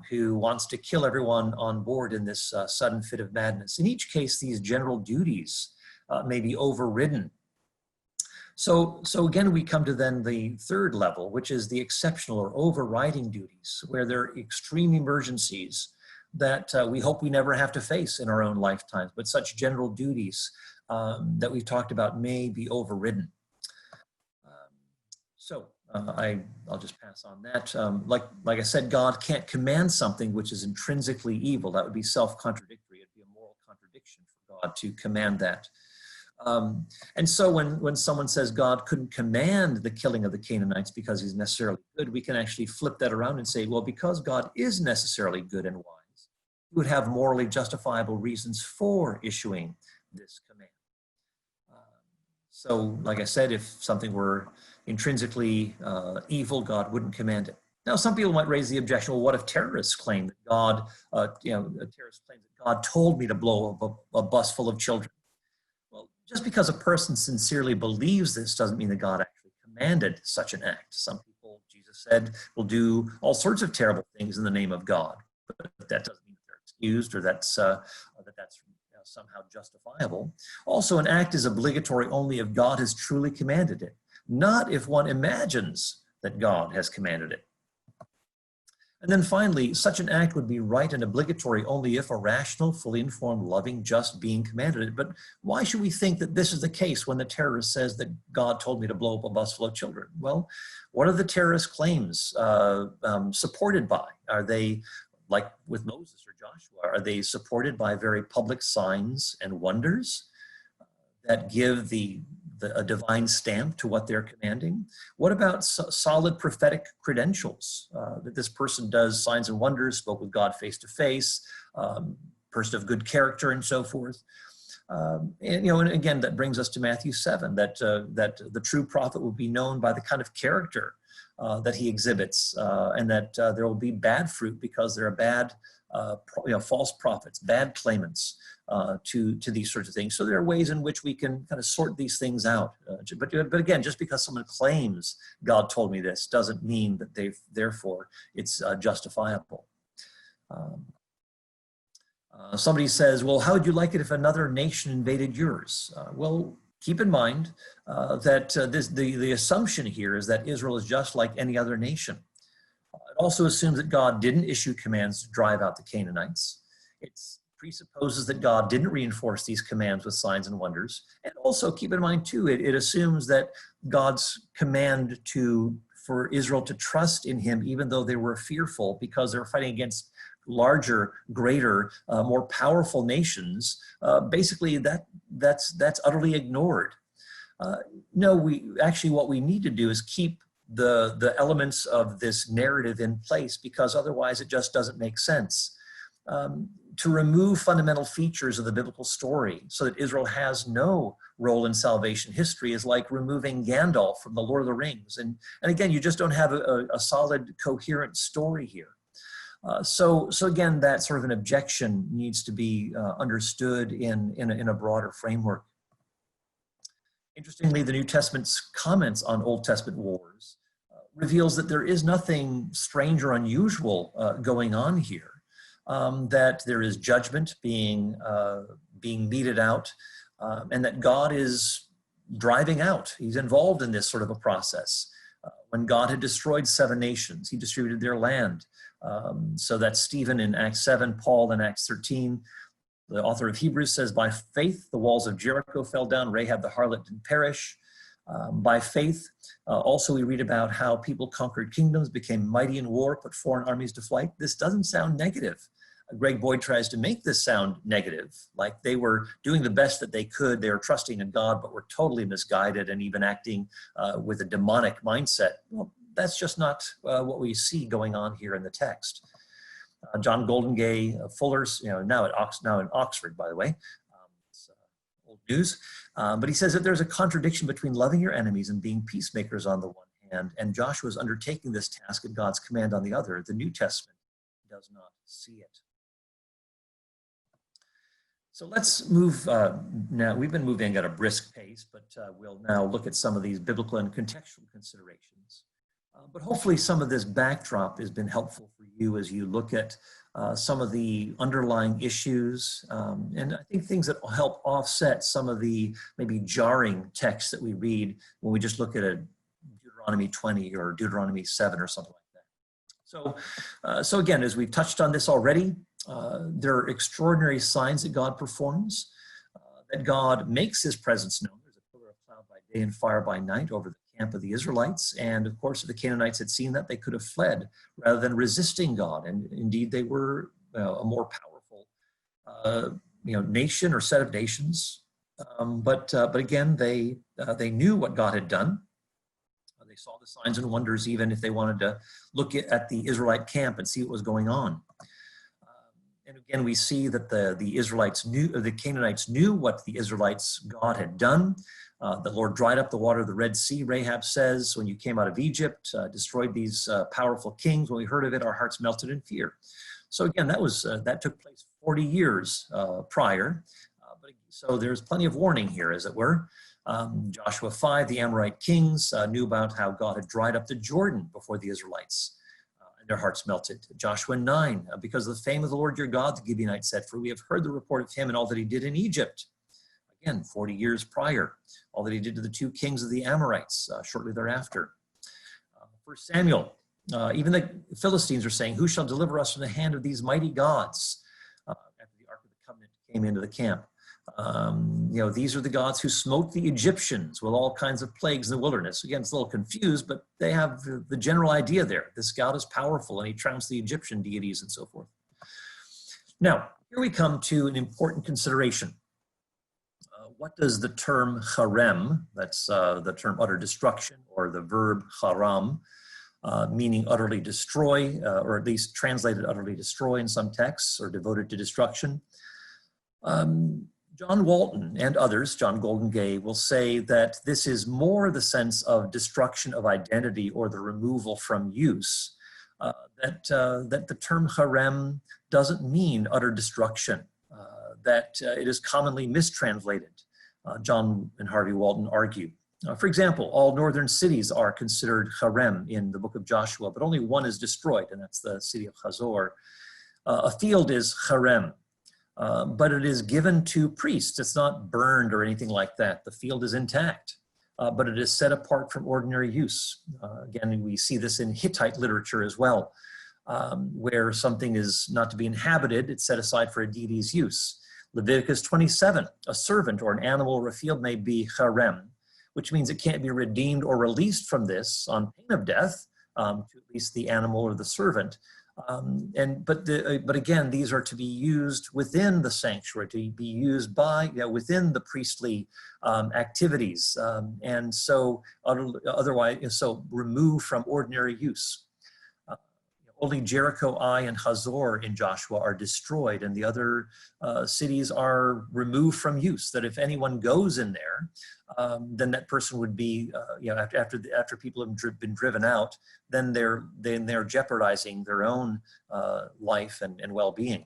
who wants to kill everyone on board in this sudden fit of madness. In each case, these general duties may be overridden. So again, we come to then the third level, which is the exceptional or overriding duties, where there are extreme emergencies that we hope we never have to face in our own lifetimes, but such general duties that we've talked about may be overridden. I'll just pass on that. Like I said, God can't command something which is intrinsically evil. That would be self-contradictory. It'd be a moral contradiction for God to command that. And so when someone says God couldn't command the killing of the Canaanites because he's necessarily good, we can actually flip that around and say, well, because God is necessarily good and wise, he would have morally justifiable reasons for issuing this command. So like I said, if something were intrinsically evil, God wouldn't command it. Now, some people might raise the objection, well, what if terrorists claim that God, a terrorist claims that God told me to blow up a bus full of children? Well, just because a person sincerely believes this doesn't mean that God actually commanded such an act. Some people, Jesus said, will do all sorts of terrible things in the name of God, but that doesn't mean that they're excused or that's somehow justifiable. Also, an act is obligatory only if God has truly commanded it, not if one imagines that God has commanded it. And then finally, such an act would be right and obligatory only if a rational, fully informed, loving, just being commanded it. But why should we think that this is the case when the terrorist says that God told me to blow up a bus full of children? Well, what are the terrorist claims supported by? Are they, like with Moses or Joshua, are they supported by very public signs and wonders that give a divine stamp to what they're commanding? What about solid prophetic credentials, that this person does signs and wonders, spoke with God face to face, person of good character and so forth? And again, that brings us to Matthew 7, that the true prophet will be known by the kind of character that he exhibits, and that there will be bad fruit because there are bad false prophets, bad claimants to these sorts of things. So there are ways in which we can kind of sort these things out. But again, just because someone claims God told me this doesn't mean that therefore it's justifiable. Somebody says, well, how would you like it if another nation invaded yours? Well, keep in mind that the assumption here is that Israel is just like any other nation. It also assumes that God didn't issue commands to drive out the Canaanites. It presupposes that God didn't reinforce these commands with signs and wonders. And also keep in mind too, it assumes that God's command for Israel to trust in him, even though they were fearful because they were fighting against larger, greater, more powerful nations, basically that's utterly ignored. No, what we need to do is keep the elements of this narrative in place, because otherwise it just doesn't make sense. To remove fundamental features of the biblical story so that Israel has no role in salvation history is like removing Gandalf from the Lord of the Rings. And again, you just don't have a solid, coherent story here. So again, that sort of an objection needs to be understood in a broader framework. Interestingly, the New Testament's comments on Old Testament wars reveals that there is nothing strange or unusual going on here. That there is judgment being meted out, and that God is driving out. He's involved in this sort of a process. When God had destroyed 7 nations, he distributed their land. So that's Stephen in Acts 7, Paul in Acts 13. The author of Hebrews says, by faith, the walls of Jericho fell down, Rahab the harlot didn't perish. By faith, also we read about how people conquered kingdoms, became mighty in war, put foreign armies to flight. This doesn't sound negative. Greg Boyd tries to make this sound negative, like they were doing the best that they could, they were trusting in God, but were totally misguided and even acting with a demonic mindset. Well, that's just not what we see going on here in the text. John Goldingay, Fuller's, now in Oxford, by the way, it's old news, but he says that there's a contradiction between loving your enemies and being peacemakers on the one hand, and Joshua's undertaking this task at God's command on the other. The New Testament does not see it. So let's move now. We've been moving at a brisk pace, but we'll now look at some of these biblical and contextual considerations. But hopefully some of this backdrop has been helpful for you as you look at some of the underlying issues, and I think things that will help offset some of the maybe jarring texts that we read when we just look at a Deuteronomy 20 or Deuteronomy 7 or something like that. So again, as we've touched on this already, there are extraordinary signs that God performs, that God makes his presence known. There's a pillar of cloud by day and fire by night over the camp of the Israelites. And of course, if the Canaanites had seen that, they could have fled rather than resisting God. And indeed, they were a more powerful nation or set of nations. But again, they knew what God had done. They saw the signs and wonders, even if they wanted to look at the Israelite camp and see what was going on. And again, we see that the Canaanites knew what the Israelites' God had done. The Lord dried up the water of the Red Sea, Rahab says, when you came out of Egypt, destroyed these powerful kings. When we heard of it, our hearts melted in fear. So again, that took place 40 years prior. So there's plenty of warning here, as it were. Joshua 5, the Amorite kings knew about how God had dried up the Jordan before the Israelites. Their hearts melted. Joshua 9, because of the fame of the Lord your God, the Gibeonites said, for we have heard the report of him and all that he did in Egypt. Again, 40 years prior, all that he did to the 2 kings of the Amorites shortly thereafter. 1 Samuel, even the Philistines are saying, who shall deliver us from the hand of these mighty gods? After the Ark of the Covenant came into the camp. These are the gods who smote the Egyptians with all kinds of plagues in the wilderness. Again, it's a little confused, but they have the general idea there. This God is powerful, and he trounced the Egyptian deities and so forth. Now, here we come to an important consideration. What does the term harem, that's the term utter destruction, or the verb haram, meaning utterly destroy, or at least translated utterly destroy in some texts, or devoted to destruction? John Walton and others, John Goldingay, will say that this is more the sense of destruction of identity or the removal from use, that the term harem doesn't mean utter destruction, that it is commonly mistranslated. John and Harvey Walton argue. For example, all northern cities are considered harem in the book of Joshua, but only one is destroyed, and that's the city of Hazor. A field is harem. But it is given to priests. It's not burned or anything like that. The field is intact, but it is set apart from ordinary use. Again, we see this in Hittite literature as well, where something is not to be inhabited, it's set aside for a deity's use. Leviticus 27, a servant or an animal or a field may be harem, which means it can't be redeemed or released from this on pain of death, to at least the animal or the servant, But again, these are to be used within the sanctuary, to be used by, within the priestly activities, and so otherwise, so removed from ordinary use. Only Jericho, Ai, and Hazor in Joshua are destroyed, and the other cities are removed from use. That if anyone goes in there, then that person would be, after people have been driven out, then they're jeopardizing their own life and well-being.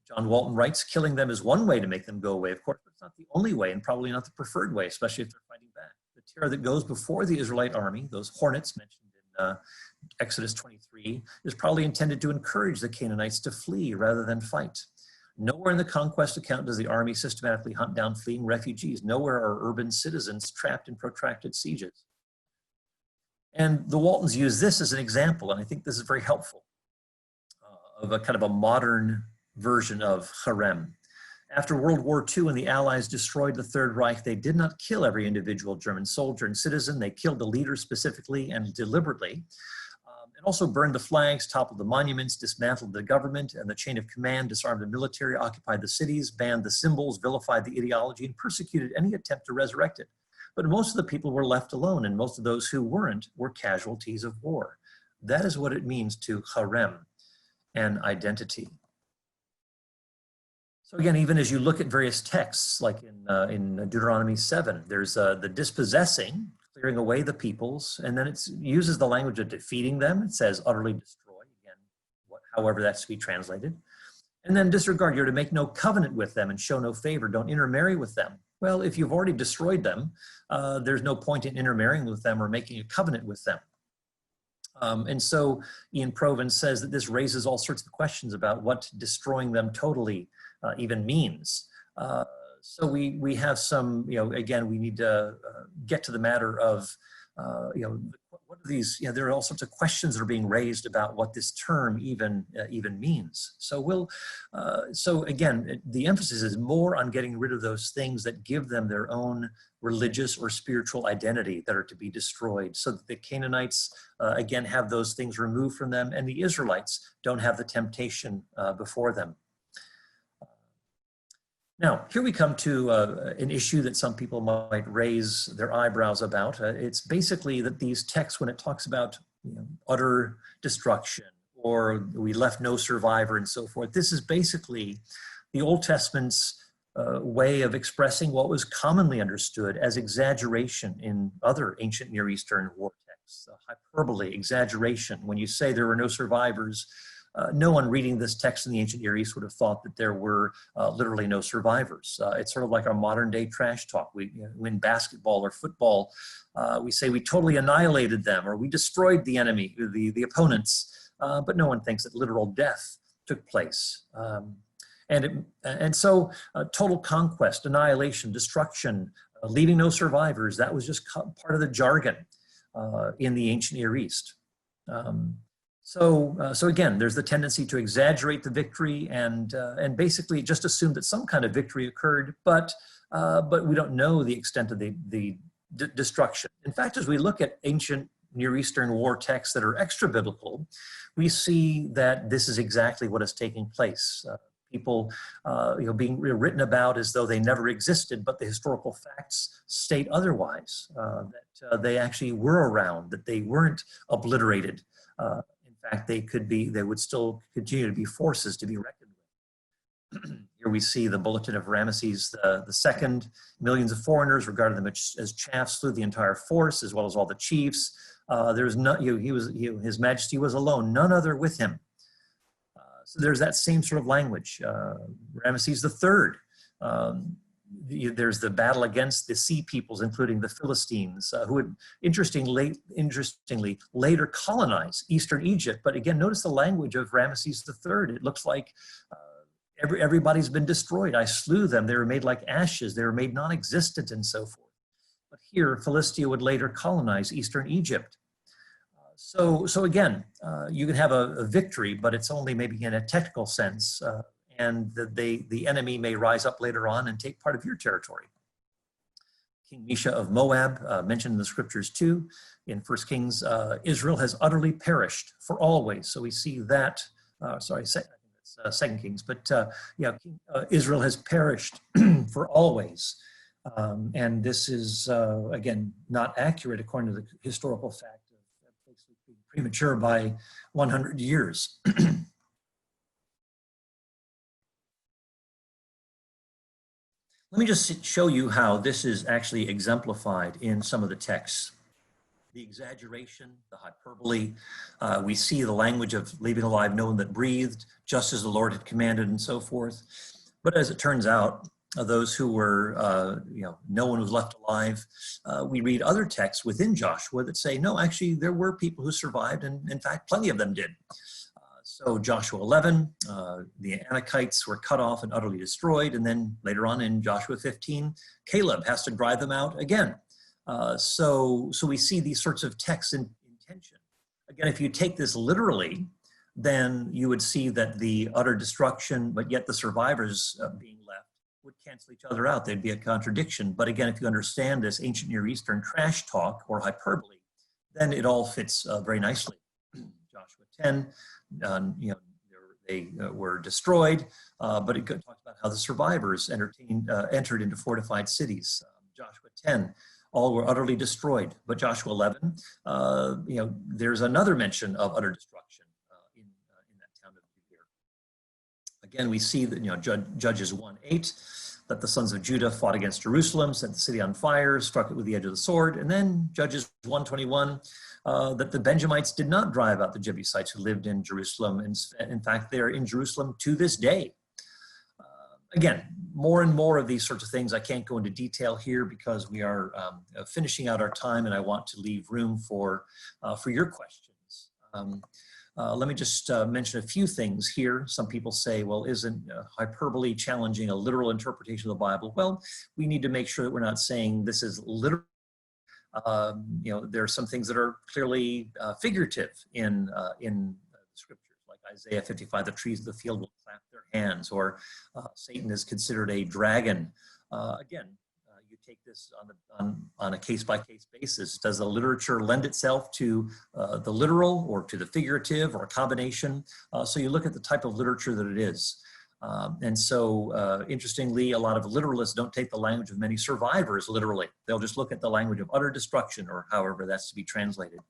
John Walton writes, killing them is one way to make them go away. Of course, but it's not the only way, and probably not the preferred way, especially if they're fighting back. The terror that goes before the Israelite army, those hornets mentioned in Exodus 23, is probably intended to encourage the Canaanites to flee rather than fight. Nowhere in the conquest account does the army systematically hunt down fleeing refugees. Nowhere are urban citizens trapped in protracted sieges. And the Waltons use this as an example, and I think this is very helpful, of a kind of a modern version of harem. After World War II, when the Allies destroyed the Third Reich, they did not kill every individual German soldier and citizen. They killed the leaders specifically and deliberately, and also burned the flags, toppled the monuments, dismantled the government and the chain of command, disarmed the military, occupied the cities, banned the symbols, vilified the ideology, and persecuted any attempt to resurrect it. But most of the people were left alone, and most of those who weren't were casualties of war. That is what it means to harem, an identity. So again, even as you look at various texts, like in Deuteronomy 7, there's the dispossessing, clearing away the peoples, and then it uses the language of defeating them. It says utterly destroy, again, however that's to be translated. And then disregard, you're to make no covenant with them and show no favor, don't intermarry with them. Well, if you've already destroyed them, there's no point in intermarrying with them or making a covenant with them. And so Ian Provan says that this raises all sorts of questions about what destroying them totally even means. So we have some, again, we need to get to the matter of, what are these, there are all sorts of questions that are being raised about what this term even means. So so again, the emphasis is more on getting rid of those things that give them their own religious or spiritual identity that are to be destroyed, so that the Canaanites, again, have those things removed from them, and the Israelites don't have the temptation before them. Now, here we come to an issue that some people might raise their eyebrows about. It's basically that these texts, when it talks about utter destruction, or we left no survivor and so forth, this is basically the Old Testament's way of expressing what was commonly understood as exaggeration in other ancient Near Eastern war texts. Hyperbole, exaggeration. When you say there were no survivors, no one reading this text in the ancient Near East would have thought that there were literally no survivors. It's sort of like our modern day trash talk. We in basketball or football, we say we totally annihilated them, or we destroyed the enemy, the opponents, but no one thinks that literal death took place. And so total conquest, annihilation, destruction, leaving no survivors, that was just part of the jargon in the ancient Near East. So again, there's the tendency to exaggerate the victory and basically just assume that some kind of victory occurred, but we don't know the extent of the destruction. In fact, as we look at ancient Near Eastern war texts that are extra biblical, we see that this is exactly what is taking place. People, being written about as though they never existed, but the historical facts state otherwise. That they actually were around, that they weren't obliterated. In fact, they would still continue to be forces to be reckoned with. Here we see the bulletin of Ramesses II. Millions of foreigners regarded them as chaff, slew the entire force, as well as all the chiefs. There's not, His Majesty was alone, none other with him. So there's that same sort of language. Ramesses III. There's the battle against the sea peoples, including the Philistines, who would interestingly later colonize Eastern Egypt. But again, notice the language of Ramesses III. It looks like everybody's been destroyed. I slew them. They were made like ashes. They were made non-existent and so forth. But here, Philistia would later colonize Eastern Egypt. So again, you can have a victory, but it's only maybe in a technical sense. And the enemy may rise up later on and take part of your territory. King Mesha of Moab, mentioned in the scriptres too. In 1 Kings, Israel has utterly perished for always. So we see that, I think it's 2 Kings, but Israel has perished for always. And this is, again, not accurate according to the historical fact of basically being premature by 100 years. Let me just show you how this is actually exemplified in some of the texts. The exaggeration, the hyperbole, we see the language of leaving alive no one that breathed, just as the Lord had commanded and so forth. But as it turns out, those who were, no one was left alive. We read other texts within Joshua that say, no, actually there were people who survived, and in fact, plenty of them did. So Joshua 11, the Anakites were cut off and utterly destroyed. And then later on in Joshua 15, Caleb has to drive them out again. So we see these sorts of texts in tension. Again, if you take this literally, then you would see that the utter destruction, but yet the survivors being left would cancel each other out. There'd be a contradiction. But again, if you understand this ancient Near Eastern trash talk or hyperbole, then it all fits very nicely. Joshua 10, they were destroyed, but it talks about how the survivors entered into fortified cities. Joshua 10, all were utterly destroyed. But Joshua 11, there's another mention of utter destruction in that town of Debir. Again, we see that, Judges 1:8, that the sons of Judah fought against Jerusalem, set the city on fire, struck it with the edge of the sword. And then Judges 1:21, that the Benjamites did not drive out the Jebusites who lived in Jerusalem. And in fact, they're in Jerusalem to this day. Again, more and more of these sorts of things. I can't go into detail here because we are finishing out our time, and I want to leave room for your questions. Let me just mention a few things here. Some people say, well, isn't hyperbole challenging a literal interpretation of the Bible? Well, we need to make sure that we're not saying this is literal. There are some things that are clearly figurative in the scriptures, like Isaiah 55, the trees of the field will clap their hands, or Satan is considered a dragon. Again, you take this on a case-by-case basis. Does the literature lend itself to the literal or to the figurative or a combination? So you look at the type of literature that it is. And so, interestingly, a lot of literalists don't take the language of many survivors literally. They'll just look at the language of utter destruction, or however that's to be translated.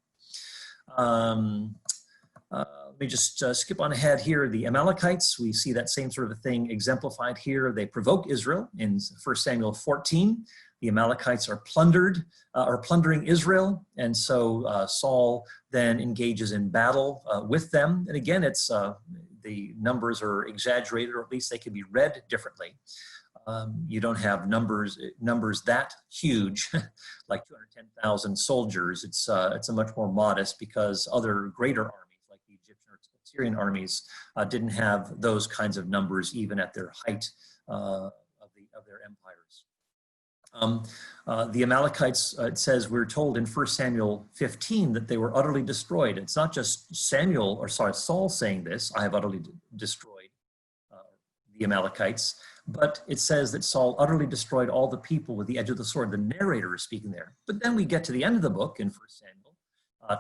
Let me just skip on ahead here. The Amalekites, we see that same sort of a thing exemplified here. They provoke Israel in 1 Samuel 14. The Amalekites are plundering Israel. And so Saul then engages in battle with them. And again, it's the numbers are exaggerated, or at least they can be read differently. You don't have numbers that huge, like 210,000 soldiers. It's a much more modest, because other greater armies, like the Egyptian or Syrian armies, didn't have those kinds of numbers even at their height of their empires. The Amalekites, it says, we're told in 1 Samuel 15 that they were utterly destroyed. It's not just Saul saying this, I have utterly destroyed the Amalekites, but it says that Saul utterly destroyed all the people with the edge of the sword. The narrator is speaking there. But then we get to the end of the book in 1 Samuel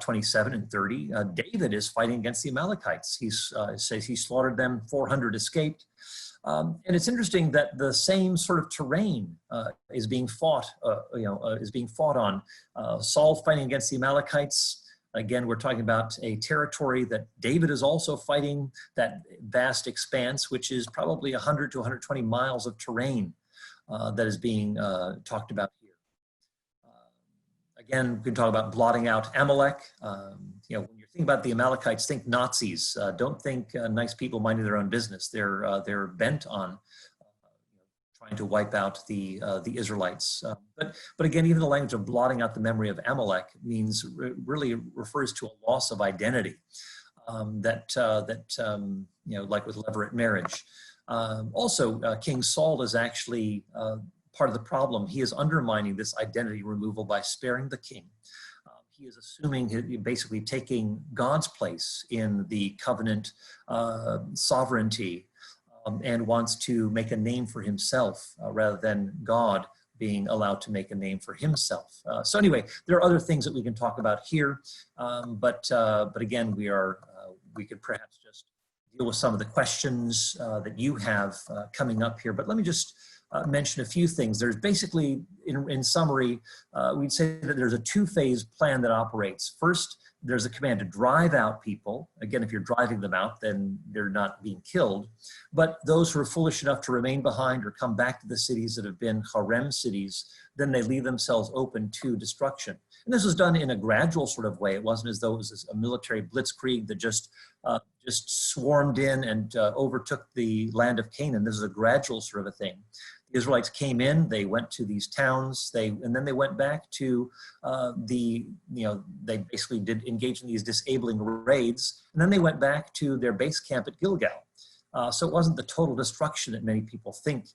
27 and 30. David is fighting against the Amalekites. He says he slaughtered them, 400 escaped. And it's interesting that the same sort of terrain is being fought on. Saul fighting against the Amalekites. Again, we're talking about a territory that David is also fighting, that vast expanse, which is probably 100 to 120 miles of terrain that is being talked about here. Again, we can talk about blotting out Amalek. When you're thinking about the Amalekites, think Nazis. Don't think nice people minding their own business. They're bent on trying to wipe out the Israelites. But again, even the language of blotting out the memory of Amalek really refers to a loss of identity like with levirate marriage. Also, King Saul is actually part of the problem. He is undermining this identity removal by sparing the king. He is assuming, basically taking God's place in the covenant sovereignty, and wants to make a name for himself rather than God being allowed to make a name for himself. So anyway, there are other things that we can talk about here, but again, we could perhaps just deal with some of the questions that you have coming up here. But let me just mention a few things. There's basically, in summary, we'd say that there's a two-phase plan that operates. First, there's a command to drive out people. Again, if you're driving them out, then they're not being killed. But those who are foolish enough to remain behind or come back to the cities that have been harem cities, then they leave themselves open to destruction. And this was done in a gradual sort of way. It wasn't as though it was a military blitzkrieg that just swarmed in and overtook the land of Canaan. This is a gradual sort of a thing. The Israelites came in, they went to these towns, and then they went back to they basically did engage in these disabling raids, and then they went back to their base camp at Gilgal. So it wasn't the total destruction that many people think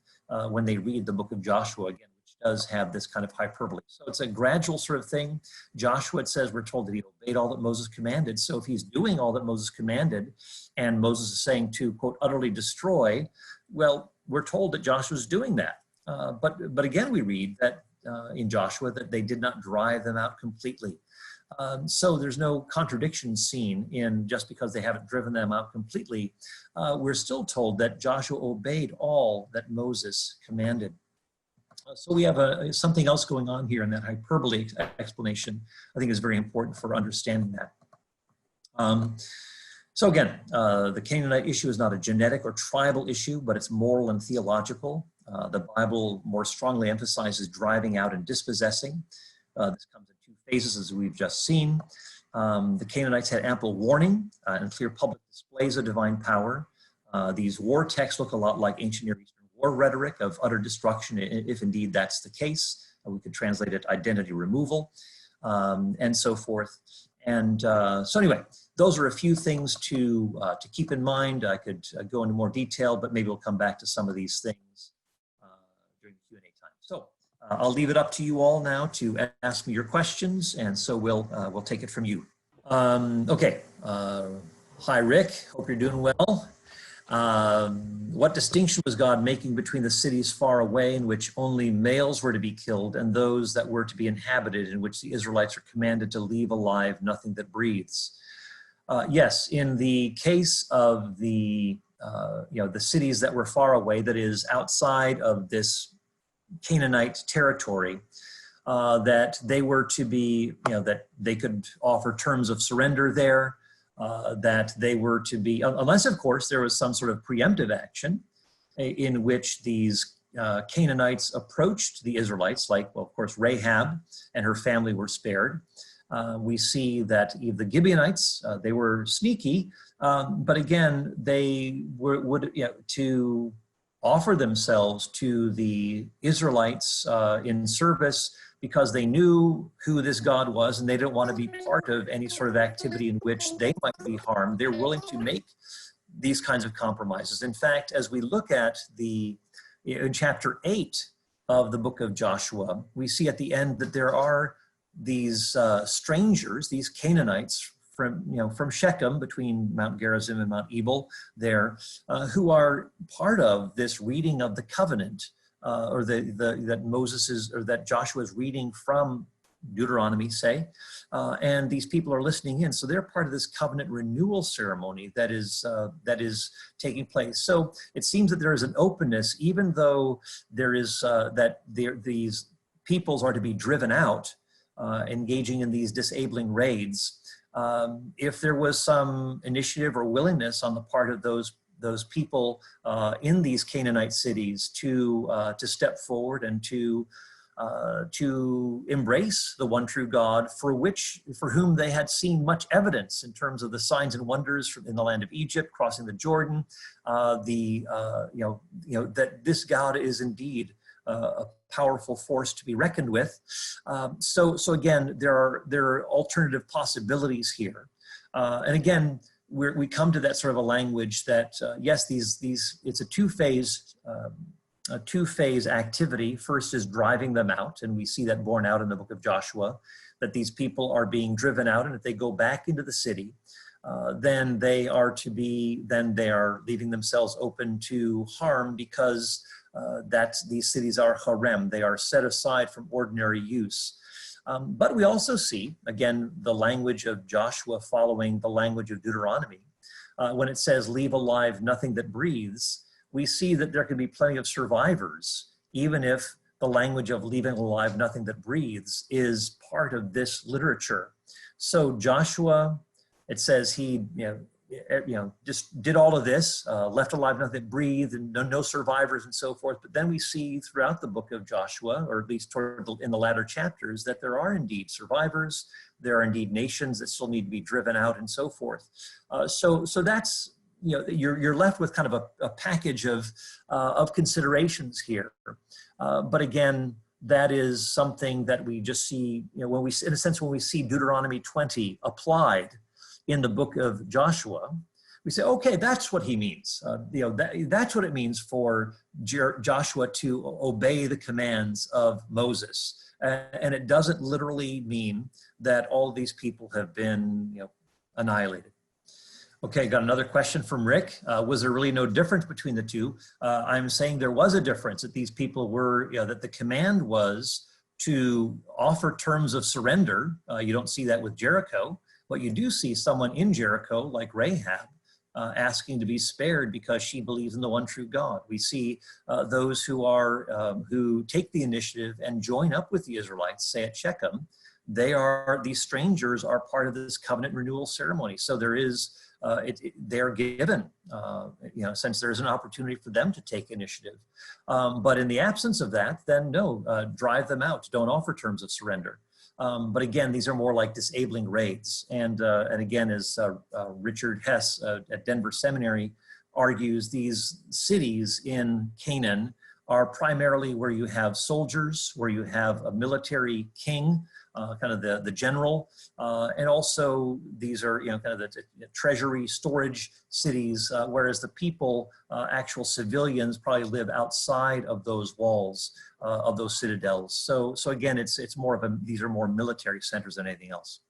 when they read the book of Joshua, again, which does have this kind of hyperbole. So it's a gradual sort of thing. Joshua, it says, we're told that he obeyed all that Moses commanded. So if he's doing all that Moses commanded, and Moses is saying to, quote, utterly destroy, well, we're told that Joshua's doing that. But again, we read that in Joshua that they did not drive them out completely. So there's no contradiction seen in just because they haven't driven them out completely. We're still told that Joshua obeyed all that Moses commanded. So we have something else going on here in that hyperbole explanation. I think is very important for understanding that. So again, the Canaanite issue is not a genetic or tribal issue, but it's moral and theological. The Bible more strongly emphasizes driving out and dispossessing. This comes in two phases, as we've just seen. The Canaanites had ample warning and clear public displays of divine power. These war texts look a lot like ancient Near Eastern war rhetoric of utter destruction, if indeed that's the case. We could translate it identity removal, and so forth. And so anyway, those are a few things to keep in mind. I could go into more detail, but maybe we'll come back to some of these things during the Q&A time. So I'll leave it up to you all now to ask me your questions, and so we'll take it from you. Okay. Hi, Rick. Hope you're doing well. What distinction was God making between the cities far away in which only males were to be killed and those that were to be inhabited, in which the Israelites are commanded to leave alive nothing that breathes? Yes, in the case of the cities that were far away, that is outside of this Canaanite territory, that they were to be, that they could offer terms of surrender there, that they were to be, unless of course there was some sort of preemptive action in which these Canaanites approached the Israelites, like, well, of course, Rahab and her family were spared. We see that the Gibeonites, they were sneaky, but again, they would to offer themselves to the Israelites in service because they knew who this God was and they didn't want to be part of any sort of activity in which they might be harmed. They're willing to make these kinds of compromises. In fact, as we look at in chapter 8 of the book of Joshua, we see at the end that there are these strangers, these Canaanites from Shechem, between Mount Gerizim and Mount Ebal there, who are part of this reading of the covenant, or that Moses is, or that Joshua is reading from Deuteronomy, say, and these people are listening in. So they're part of this covenant renewal ceremony that is taking place. So it seems that there is an openness, even though there is these peoples are to be driven out, engaging in these disabling raids. If there was some initiative or willingness on the part of those people in these Canaanite cities to step forward and to embrace the one true God, for whom they had seen much evidence in terms of the signs and wonders in the land of Egypt, crossing the Jordan, that this God is indeed a powerful force to be reckoned with. So again, there are alternative possibilities here, and again, we come to that sort of a language that yes, it's a two-phase activity. First is driving them out, and we see that borne out in the book of Joshua, that these people are being driven out, and if they go back into the city, then they are leaving themselves open to harm because that these cities are harem. They are set aside from ordinary use. But we also see, again, the language of Joshua following the language of Deuteronomy. When it says, leave alive nothing that breathes, we see that there can be plenty of survivors, even if the language of leaving alive nothing that breathes is part of this literature. So Joshua, it says he, just did all of this, left alive nothing that breathed, and no survivors and so forth. But then we see throughout the book of Joshua, or at least in the latter chapters, that there are indeed survivors. There are indeed nations that still need to be driven out and so forth. So that's, you're left with kind of a package of considerations here. But again, that is something that we just see, when we, in a sense, when we see Deuteronomy 20 applied in the book of Joshua, we say, okay, that's what he means. That's what it means for Joshua to obey the commands of Moses. And it doesn't literally mean that all of these people have been, annihilated. Okay, got another question from Rick. Was there really no difference between the two? I'm saying there was a difference, that these people were, that the command was to offer terms of surrender. You don't see that with Jericho, but you do see someone in Jericho, like Rahab, asking to be spared because she believes in the one true God. We see those who take the initiative and join up with the Israelites, say at Shechem. These strangers are part of this covenant renewal ceremony. So there is, they're given, since there's an opportunity for them to take initiative. But in the absence of that, then no, drive them out. Don't offer terms of surrender. But again, these are more like disabling raids. And again, as Richard Hess at Denver Seminary argues, these cities in Canaan are primarily where you have soldiers, where you have a military king, kind of the general, and also these are kind of the treasury storage cities, whereas the people, actual civilians, probably live outside of those walls, of those citadels. So again, it's more of these are more military centers than anything else.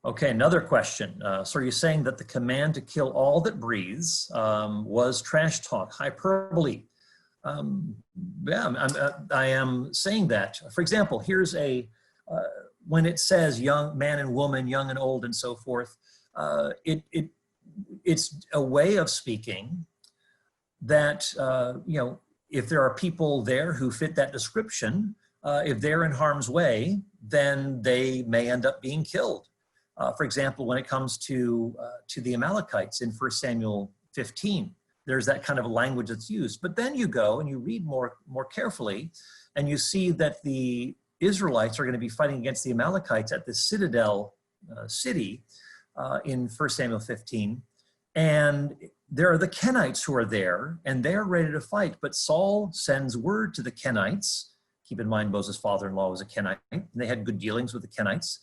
Okay, another question. So are you saying that the command to kill all that breathes was trash talk, hyperbole? Yeah, I am saying that. For example, here's when it says young man and woman, young and old and so forth, it's a way of speaking that, if there are people there who fit that description, if they're in harm's way, then they may end up being killed. For example, when it comes to the Amalekites in 1 Samuel 15, there's that kind of language that's used. But then you go and you read more carefully, and you see that the Israelites are going to be fighting against the Amalekites at the citadel city in 1 Samuel 15. And there are the Kenites who are there, and they're ready to fight. But Saul sends word to the Kenites. Keep in mind, Moses' father-in-law was a Kenite, and they had good dealings with the Kenites.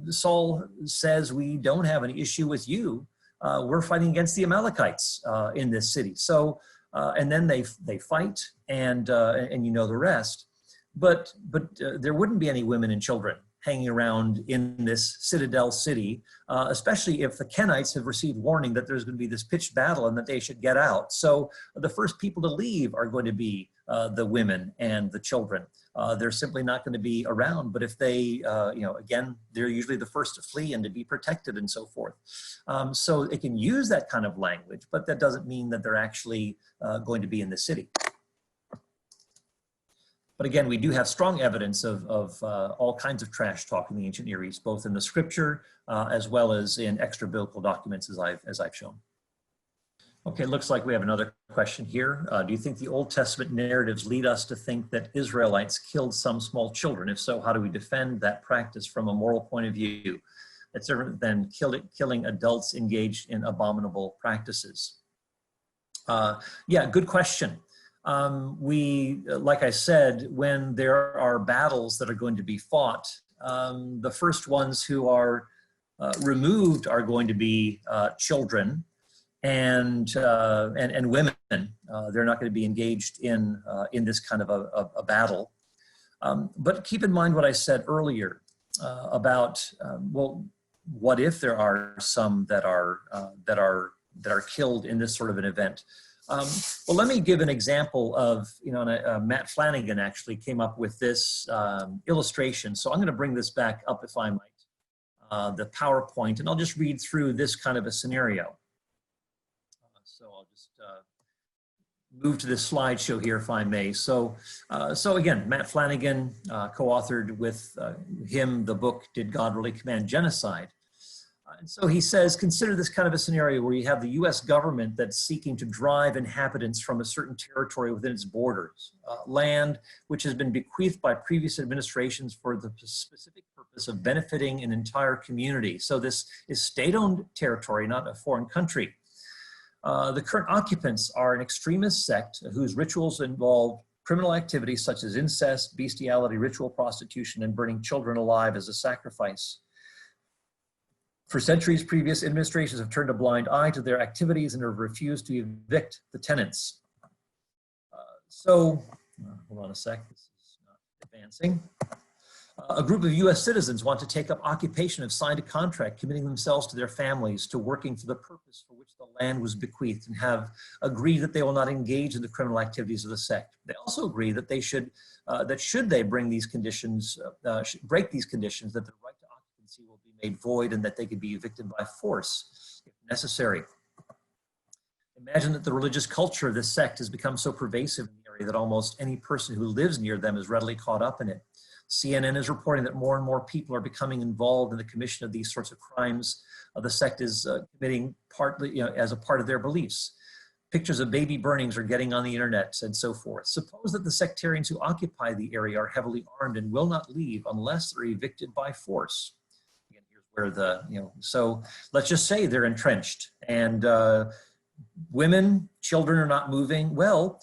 Saul says, we don't have an issue with you. We're fighting against the Amalekites in this city. So, and then they fight, and you know the rest. But there wouldn't be any women and children hanging around in this citadel city, especially if the Kenites have received warning that there's going to be this pitched battle and that they should get out. So the first people to leave are going to be the women and the children. They're simply not going to be around. But if they, again, they're usually the first to flee and to be protected and so forth. So it can use that kind of language, but that doesn't mean that they're actually going to be in the city. But again, we do have strong evidence of all kinds of trash talk in the ancient Near East, both in the scripture as well as in extra biblical documents, as I've shown. Okay, looks like we have another question here. Do you think the Old Testament narratives lead us to think that Israelites killed some small children? If so, how do we defend that practice from a moral point of view? That's different than killing adults engaged in abominable practices. Yeah, good question. Like I said, when there are battles that are going to be fought, the first ones who are removed are going to be children and women. They're not going to be engaged in this kind of a battle. But keep in mind what I said earlier about well, what if there are some that are that are killed in this sort of an event. Well, let me give an example of, Matt Flanagan actually came up with this illustration. So I'm going to bring this back up, if I might, the PowerPoint, and I'll just read through this kind of a scenario. So I'll just move to this slideshow here, if I may. So again, Matt Flanagan co-authored with him the book, Did God Really Command Genocide? And so he says, consider this kind of a scenario where you have the US government that's seeking to drive inhabitants from a certain territory within its borders, land which has been bequeathed by previous administrations for the specific purpose of benefiting an entire community. So this is state-owned territory, not a foreign country. The current occupants are an extremist sect whose rituals involve criminal activities such as incest, bestiality, ritual prostitution, and burning children alive as a sacrifice. For centuries, previous administrations have turned a blind eye to their activities and have refused to evict the tenants. Hold on a sec, this is not advancing. A group of US citizens want to take up occupation, have signed a contract committing themselves to their families to working for the purpose for which the land was bequeathed, and have agreed that they will not engage in the criminal activities of the sect. They also agree that they should they bring these conditions, break these conditions, that the right to occupancy will be made void and that they could be evicted by force if necessary. Imagine that the religious culture of this sect has become so pervasive in the area that almost any person who lives near them is readily caught up in it. CNN is reporting that more and more people are becoming involved in the commission of these sorts of crimes. The sect is committing partly, as a part of their beliefs. Pictures of baby burnings are getting on the internet and so forth. Suppose that the sectarians who occupy the area are heavily armed and will not leave unless they're evicted by force. Again, here's where the, so let's just say they're entrenched and women, children are not moving. Well,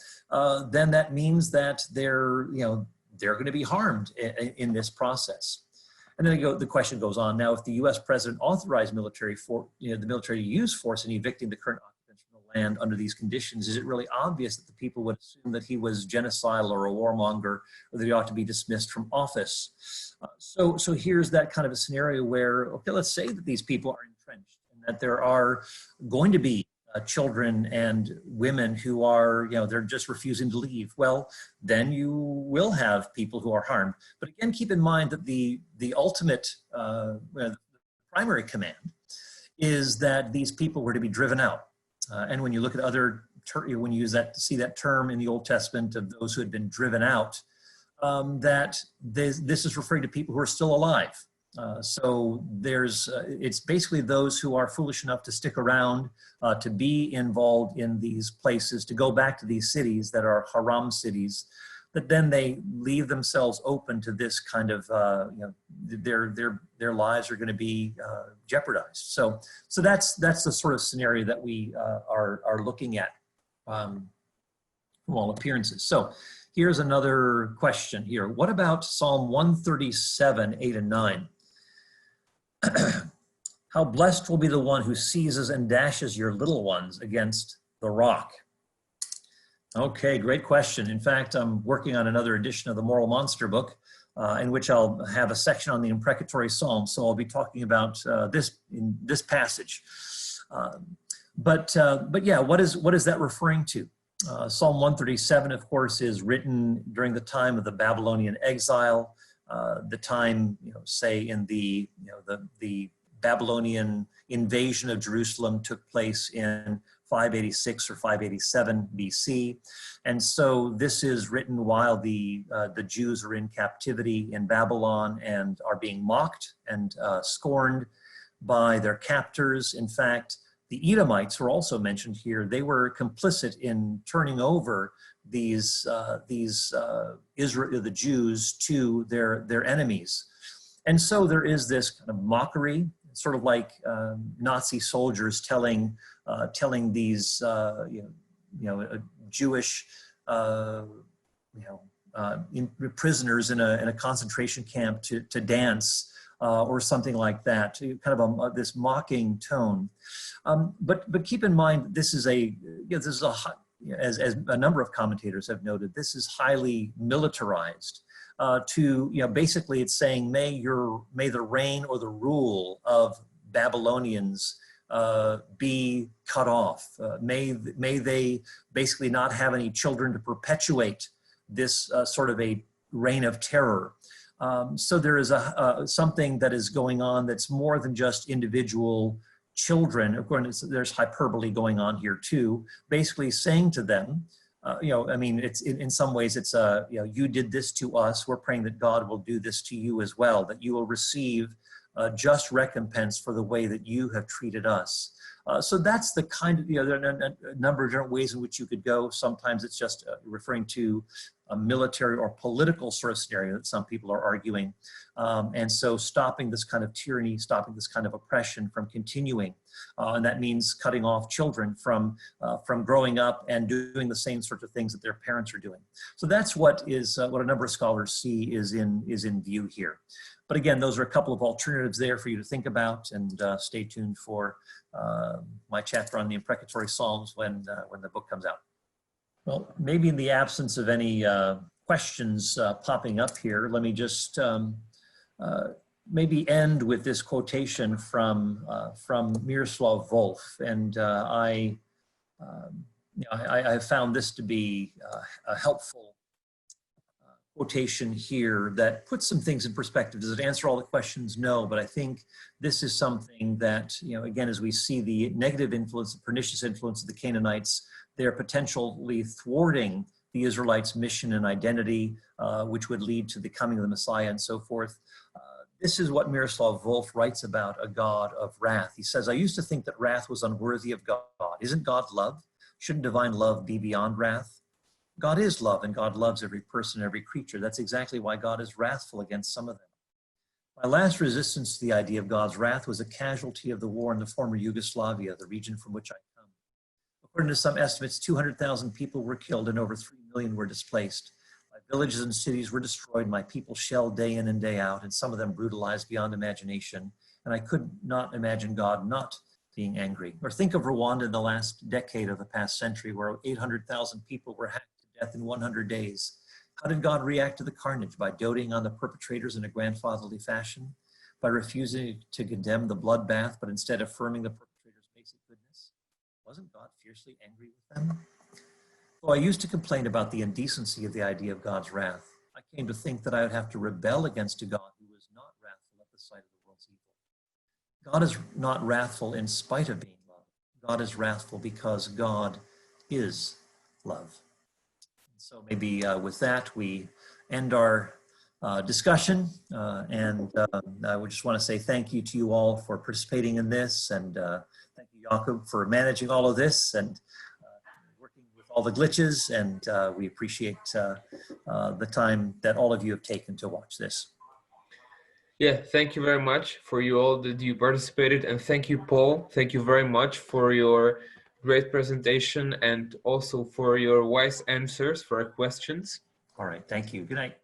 then that means that they're going to be harmed in this process. And then the question goes on. Now, if the U.S. president authorized the military to use force in evicting the current occupants from the land under these conditions, is it really obvious that the people would assume that he was genocidal or a warmonger, or that he ought to be dismissed from office? So here's that kind of a scenario where, okay, let's say that these people are entrenched and that there are going to be children and women who are, they're just refusing to leave. Well, then you will have people who are harmed. But again, keep in mind that the ultimate, the primary command is that these people were to be driven out. And when you look at when you see that term in the Old Testament of those who had been driven out, that this is referring to people who are still alive. So it's basically those who are foolish enough to stick around, to be involved in these places, to go back to these cities that are haram cities, that then they leave themselves open to this kind of, their lives are going to be jeopardized. So that's the sort of scenario that we are looking at from all appearances. So here's another question here. What about Psalm 137, 8 and 9? How blessed will be the one who seizes and dashes your little ones against the rock. Okay, great question. In fact, I'm working on another edition of the Moral Monster book, in which I'll have a section on the imprecatory psalm. So I'll be talking about this in this passage. But yeah, what is that referring to? Psalm 137, of course, is written during the time of the Babylonian exile. The time, say in the Babylonian invasion of Jerusalem took place in 586 or 587 BC. And so this is written while the Jews are in captivity in Babylon and are being mocked and scorned by their captors. In fact, the Edomites were also mentioned here. They were complicit in turning over the Jews to their enemies. And so there is this kind of mockery, sort of like Nazi soldiers telling these Jewish prisoners in a concentration camp to dance or something like that, kind of this mocking tone. But keep in mind, this is as a number of commentators have noted, this is highly militarized. Basically it's saying, may the reign or the rule of Babylonians be cut off. May they basically not have any children to perpetuate this sort of a reign of terror. So there is something that is going on that's more than just individual children. Of course, there's hyperbole going on here too, basically saying to them, I mean, it's in some ways it's you did this to us. We're praying that God will do this to you as well, that you will receive just recompense for the way that you have treated us. So that's the kind of, there are a number of different ways in which you could go. Sometimes it's just referring to a military or political sort of scenario that some people are arguing. And so stopping this kind of tyranny, stopping this kind of oppression from continuing. And that means cutting off children from growing up and doing the same sorts of things that their parents are doing. So that's what a number of scholars see is in view here. But again, those are a couple of alternatives there for you to think about, and stay tuned for my chapter on the imprecatory Psalms when the book comes out. Well, maybe in the absence of any questions popping up here, let me just maybe end with this quotation from Miroslav Volf. And I have found this to be a helpful quotation here that puts some things in perspective. Does it answer all the questions? No, but I think this is something that, again, as we see the negative influence, the pernicious influence of the Canaanites, they're potentially thwarting the Israelites' mission and identity, which would lead to the coming of the Messiah and so forth. This is what Miroslav Volf writes about a God of wrath. He says, I used to think that wrath was unworthy of God. Isn't God love? Shouldn't divine love be beyond wrath? God is love, and God loves every person, every creature. That's exactly why God is wrathful against some of them. My last resistance to the idea of God's wrath was a casualty of the war in the former Yugoslavia, the region from which I come. According to some estimates, 200,000 people were killed and over 3 million were displaced. My villages and cities were destroyed, my people shelled day in and day out, and some of them brutalized beyond imagination. And I could not imagine God not being angry. Or think of Rwanda in the last decade of the past century, where 800,000 people were hacked to death in 100 days. How did God react to the carnage? By doting on the perpetrators in a grandfatherly fashion? By refusing to condemn the bloodbath, but instead affirming the perpetrator's basic goodness? Wasn't God fiercely angry with them? Though I used to complain about the indecency of the idea of God's wrath, I came to think that I would have to rebel against a God who was not wrathful at the sight of the world's evil. God is not wrathful in spite of being love. God is wrathful because God is love. So maybe with that, we end our discussion. And I would just want to say thank you to you all for participating in this. And thank you, Jakob, for managing all of this and working with all the glitches. And we appreciate the time that all of you have taken to watch this. Yeah, thank you very much for you all that you participated. And thank you, Paul. Thank you very much for your great presentation and also for your wise answers for our questions. All right. Thank you. Good night.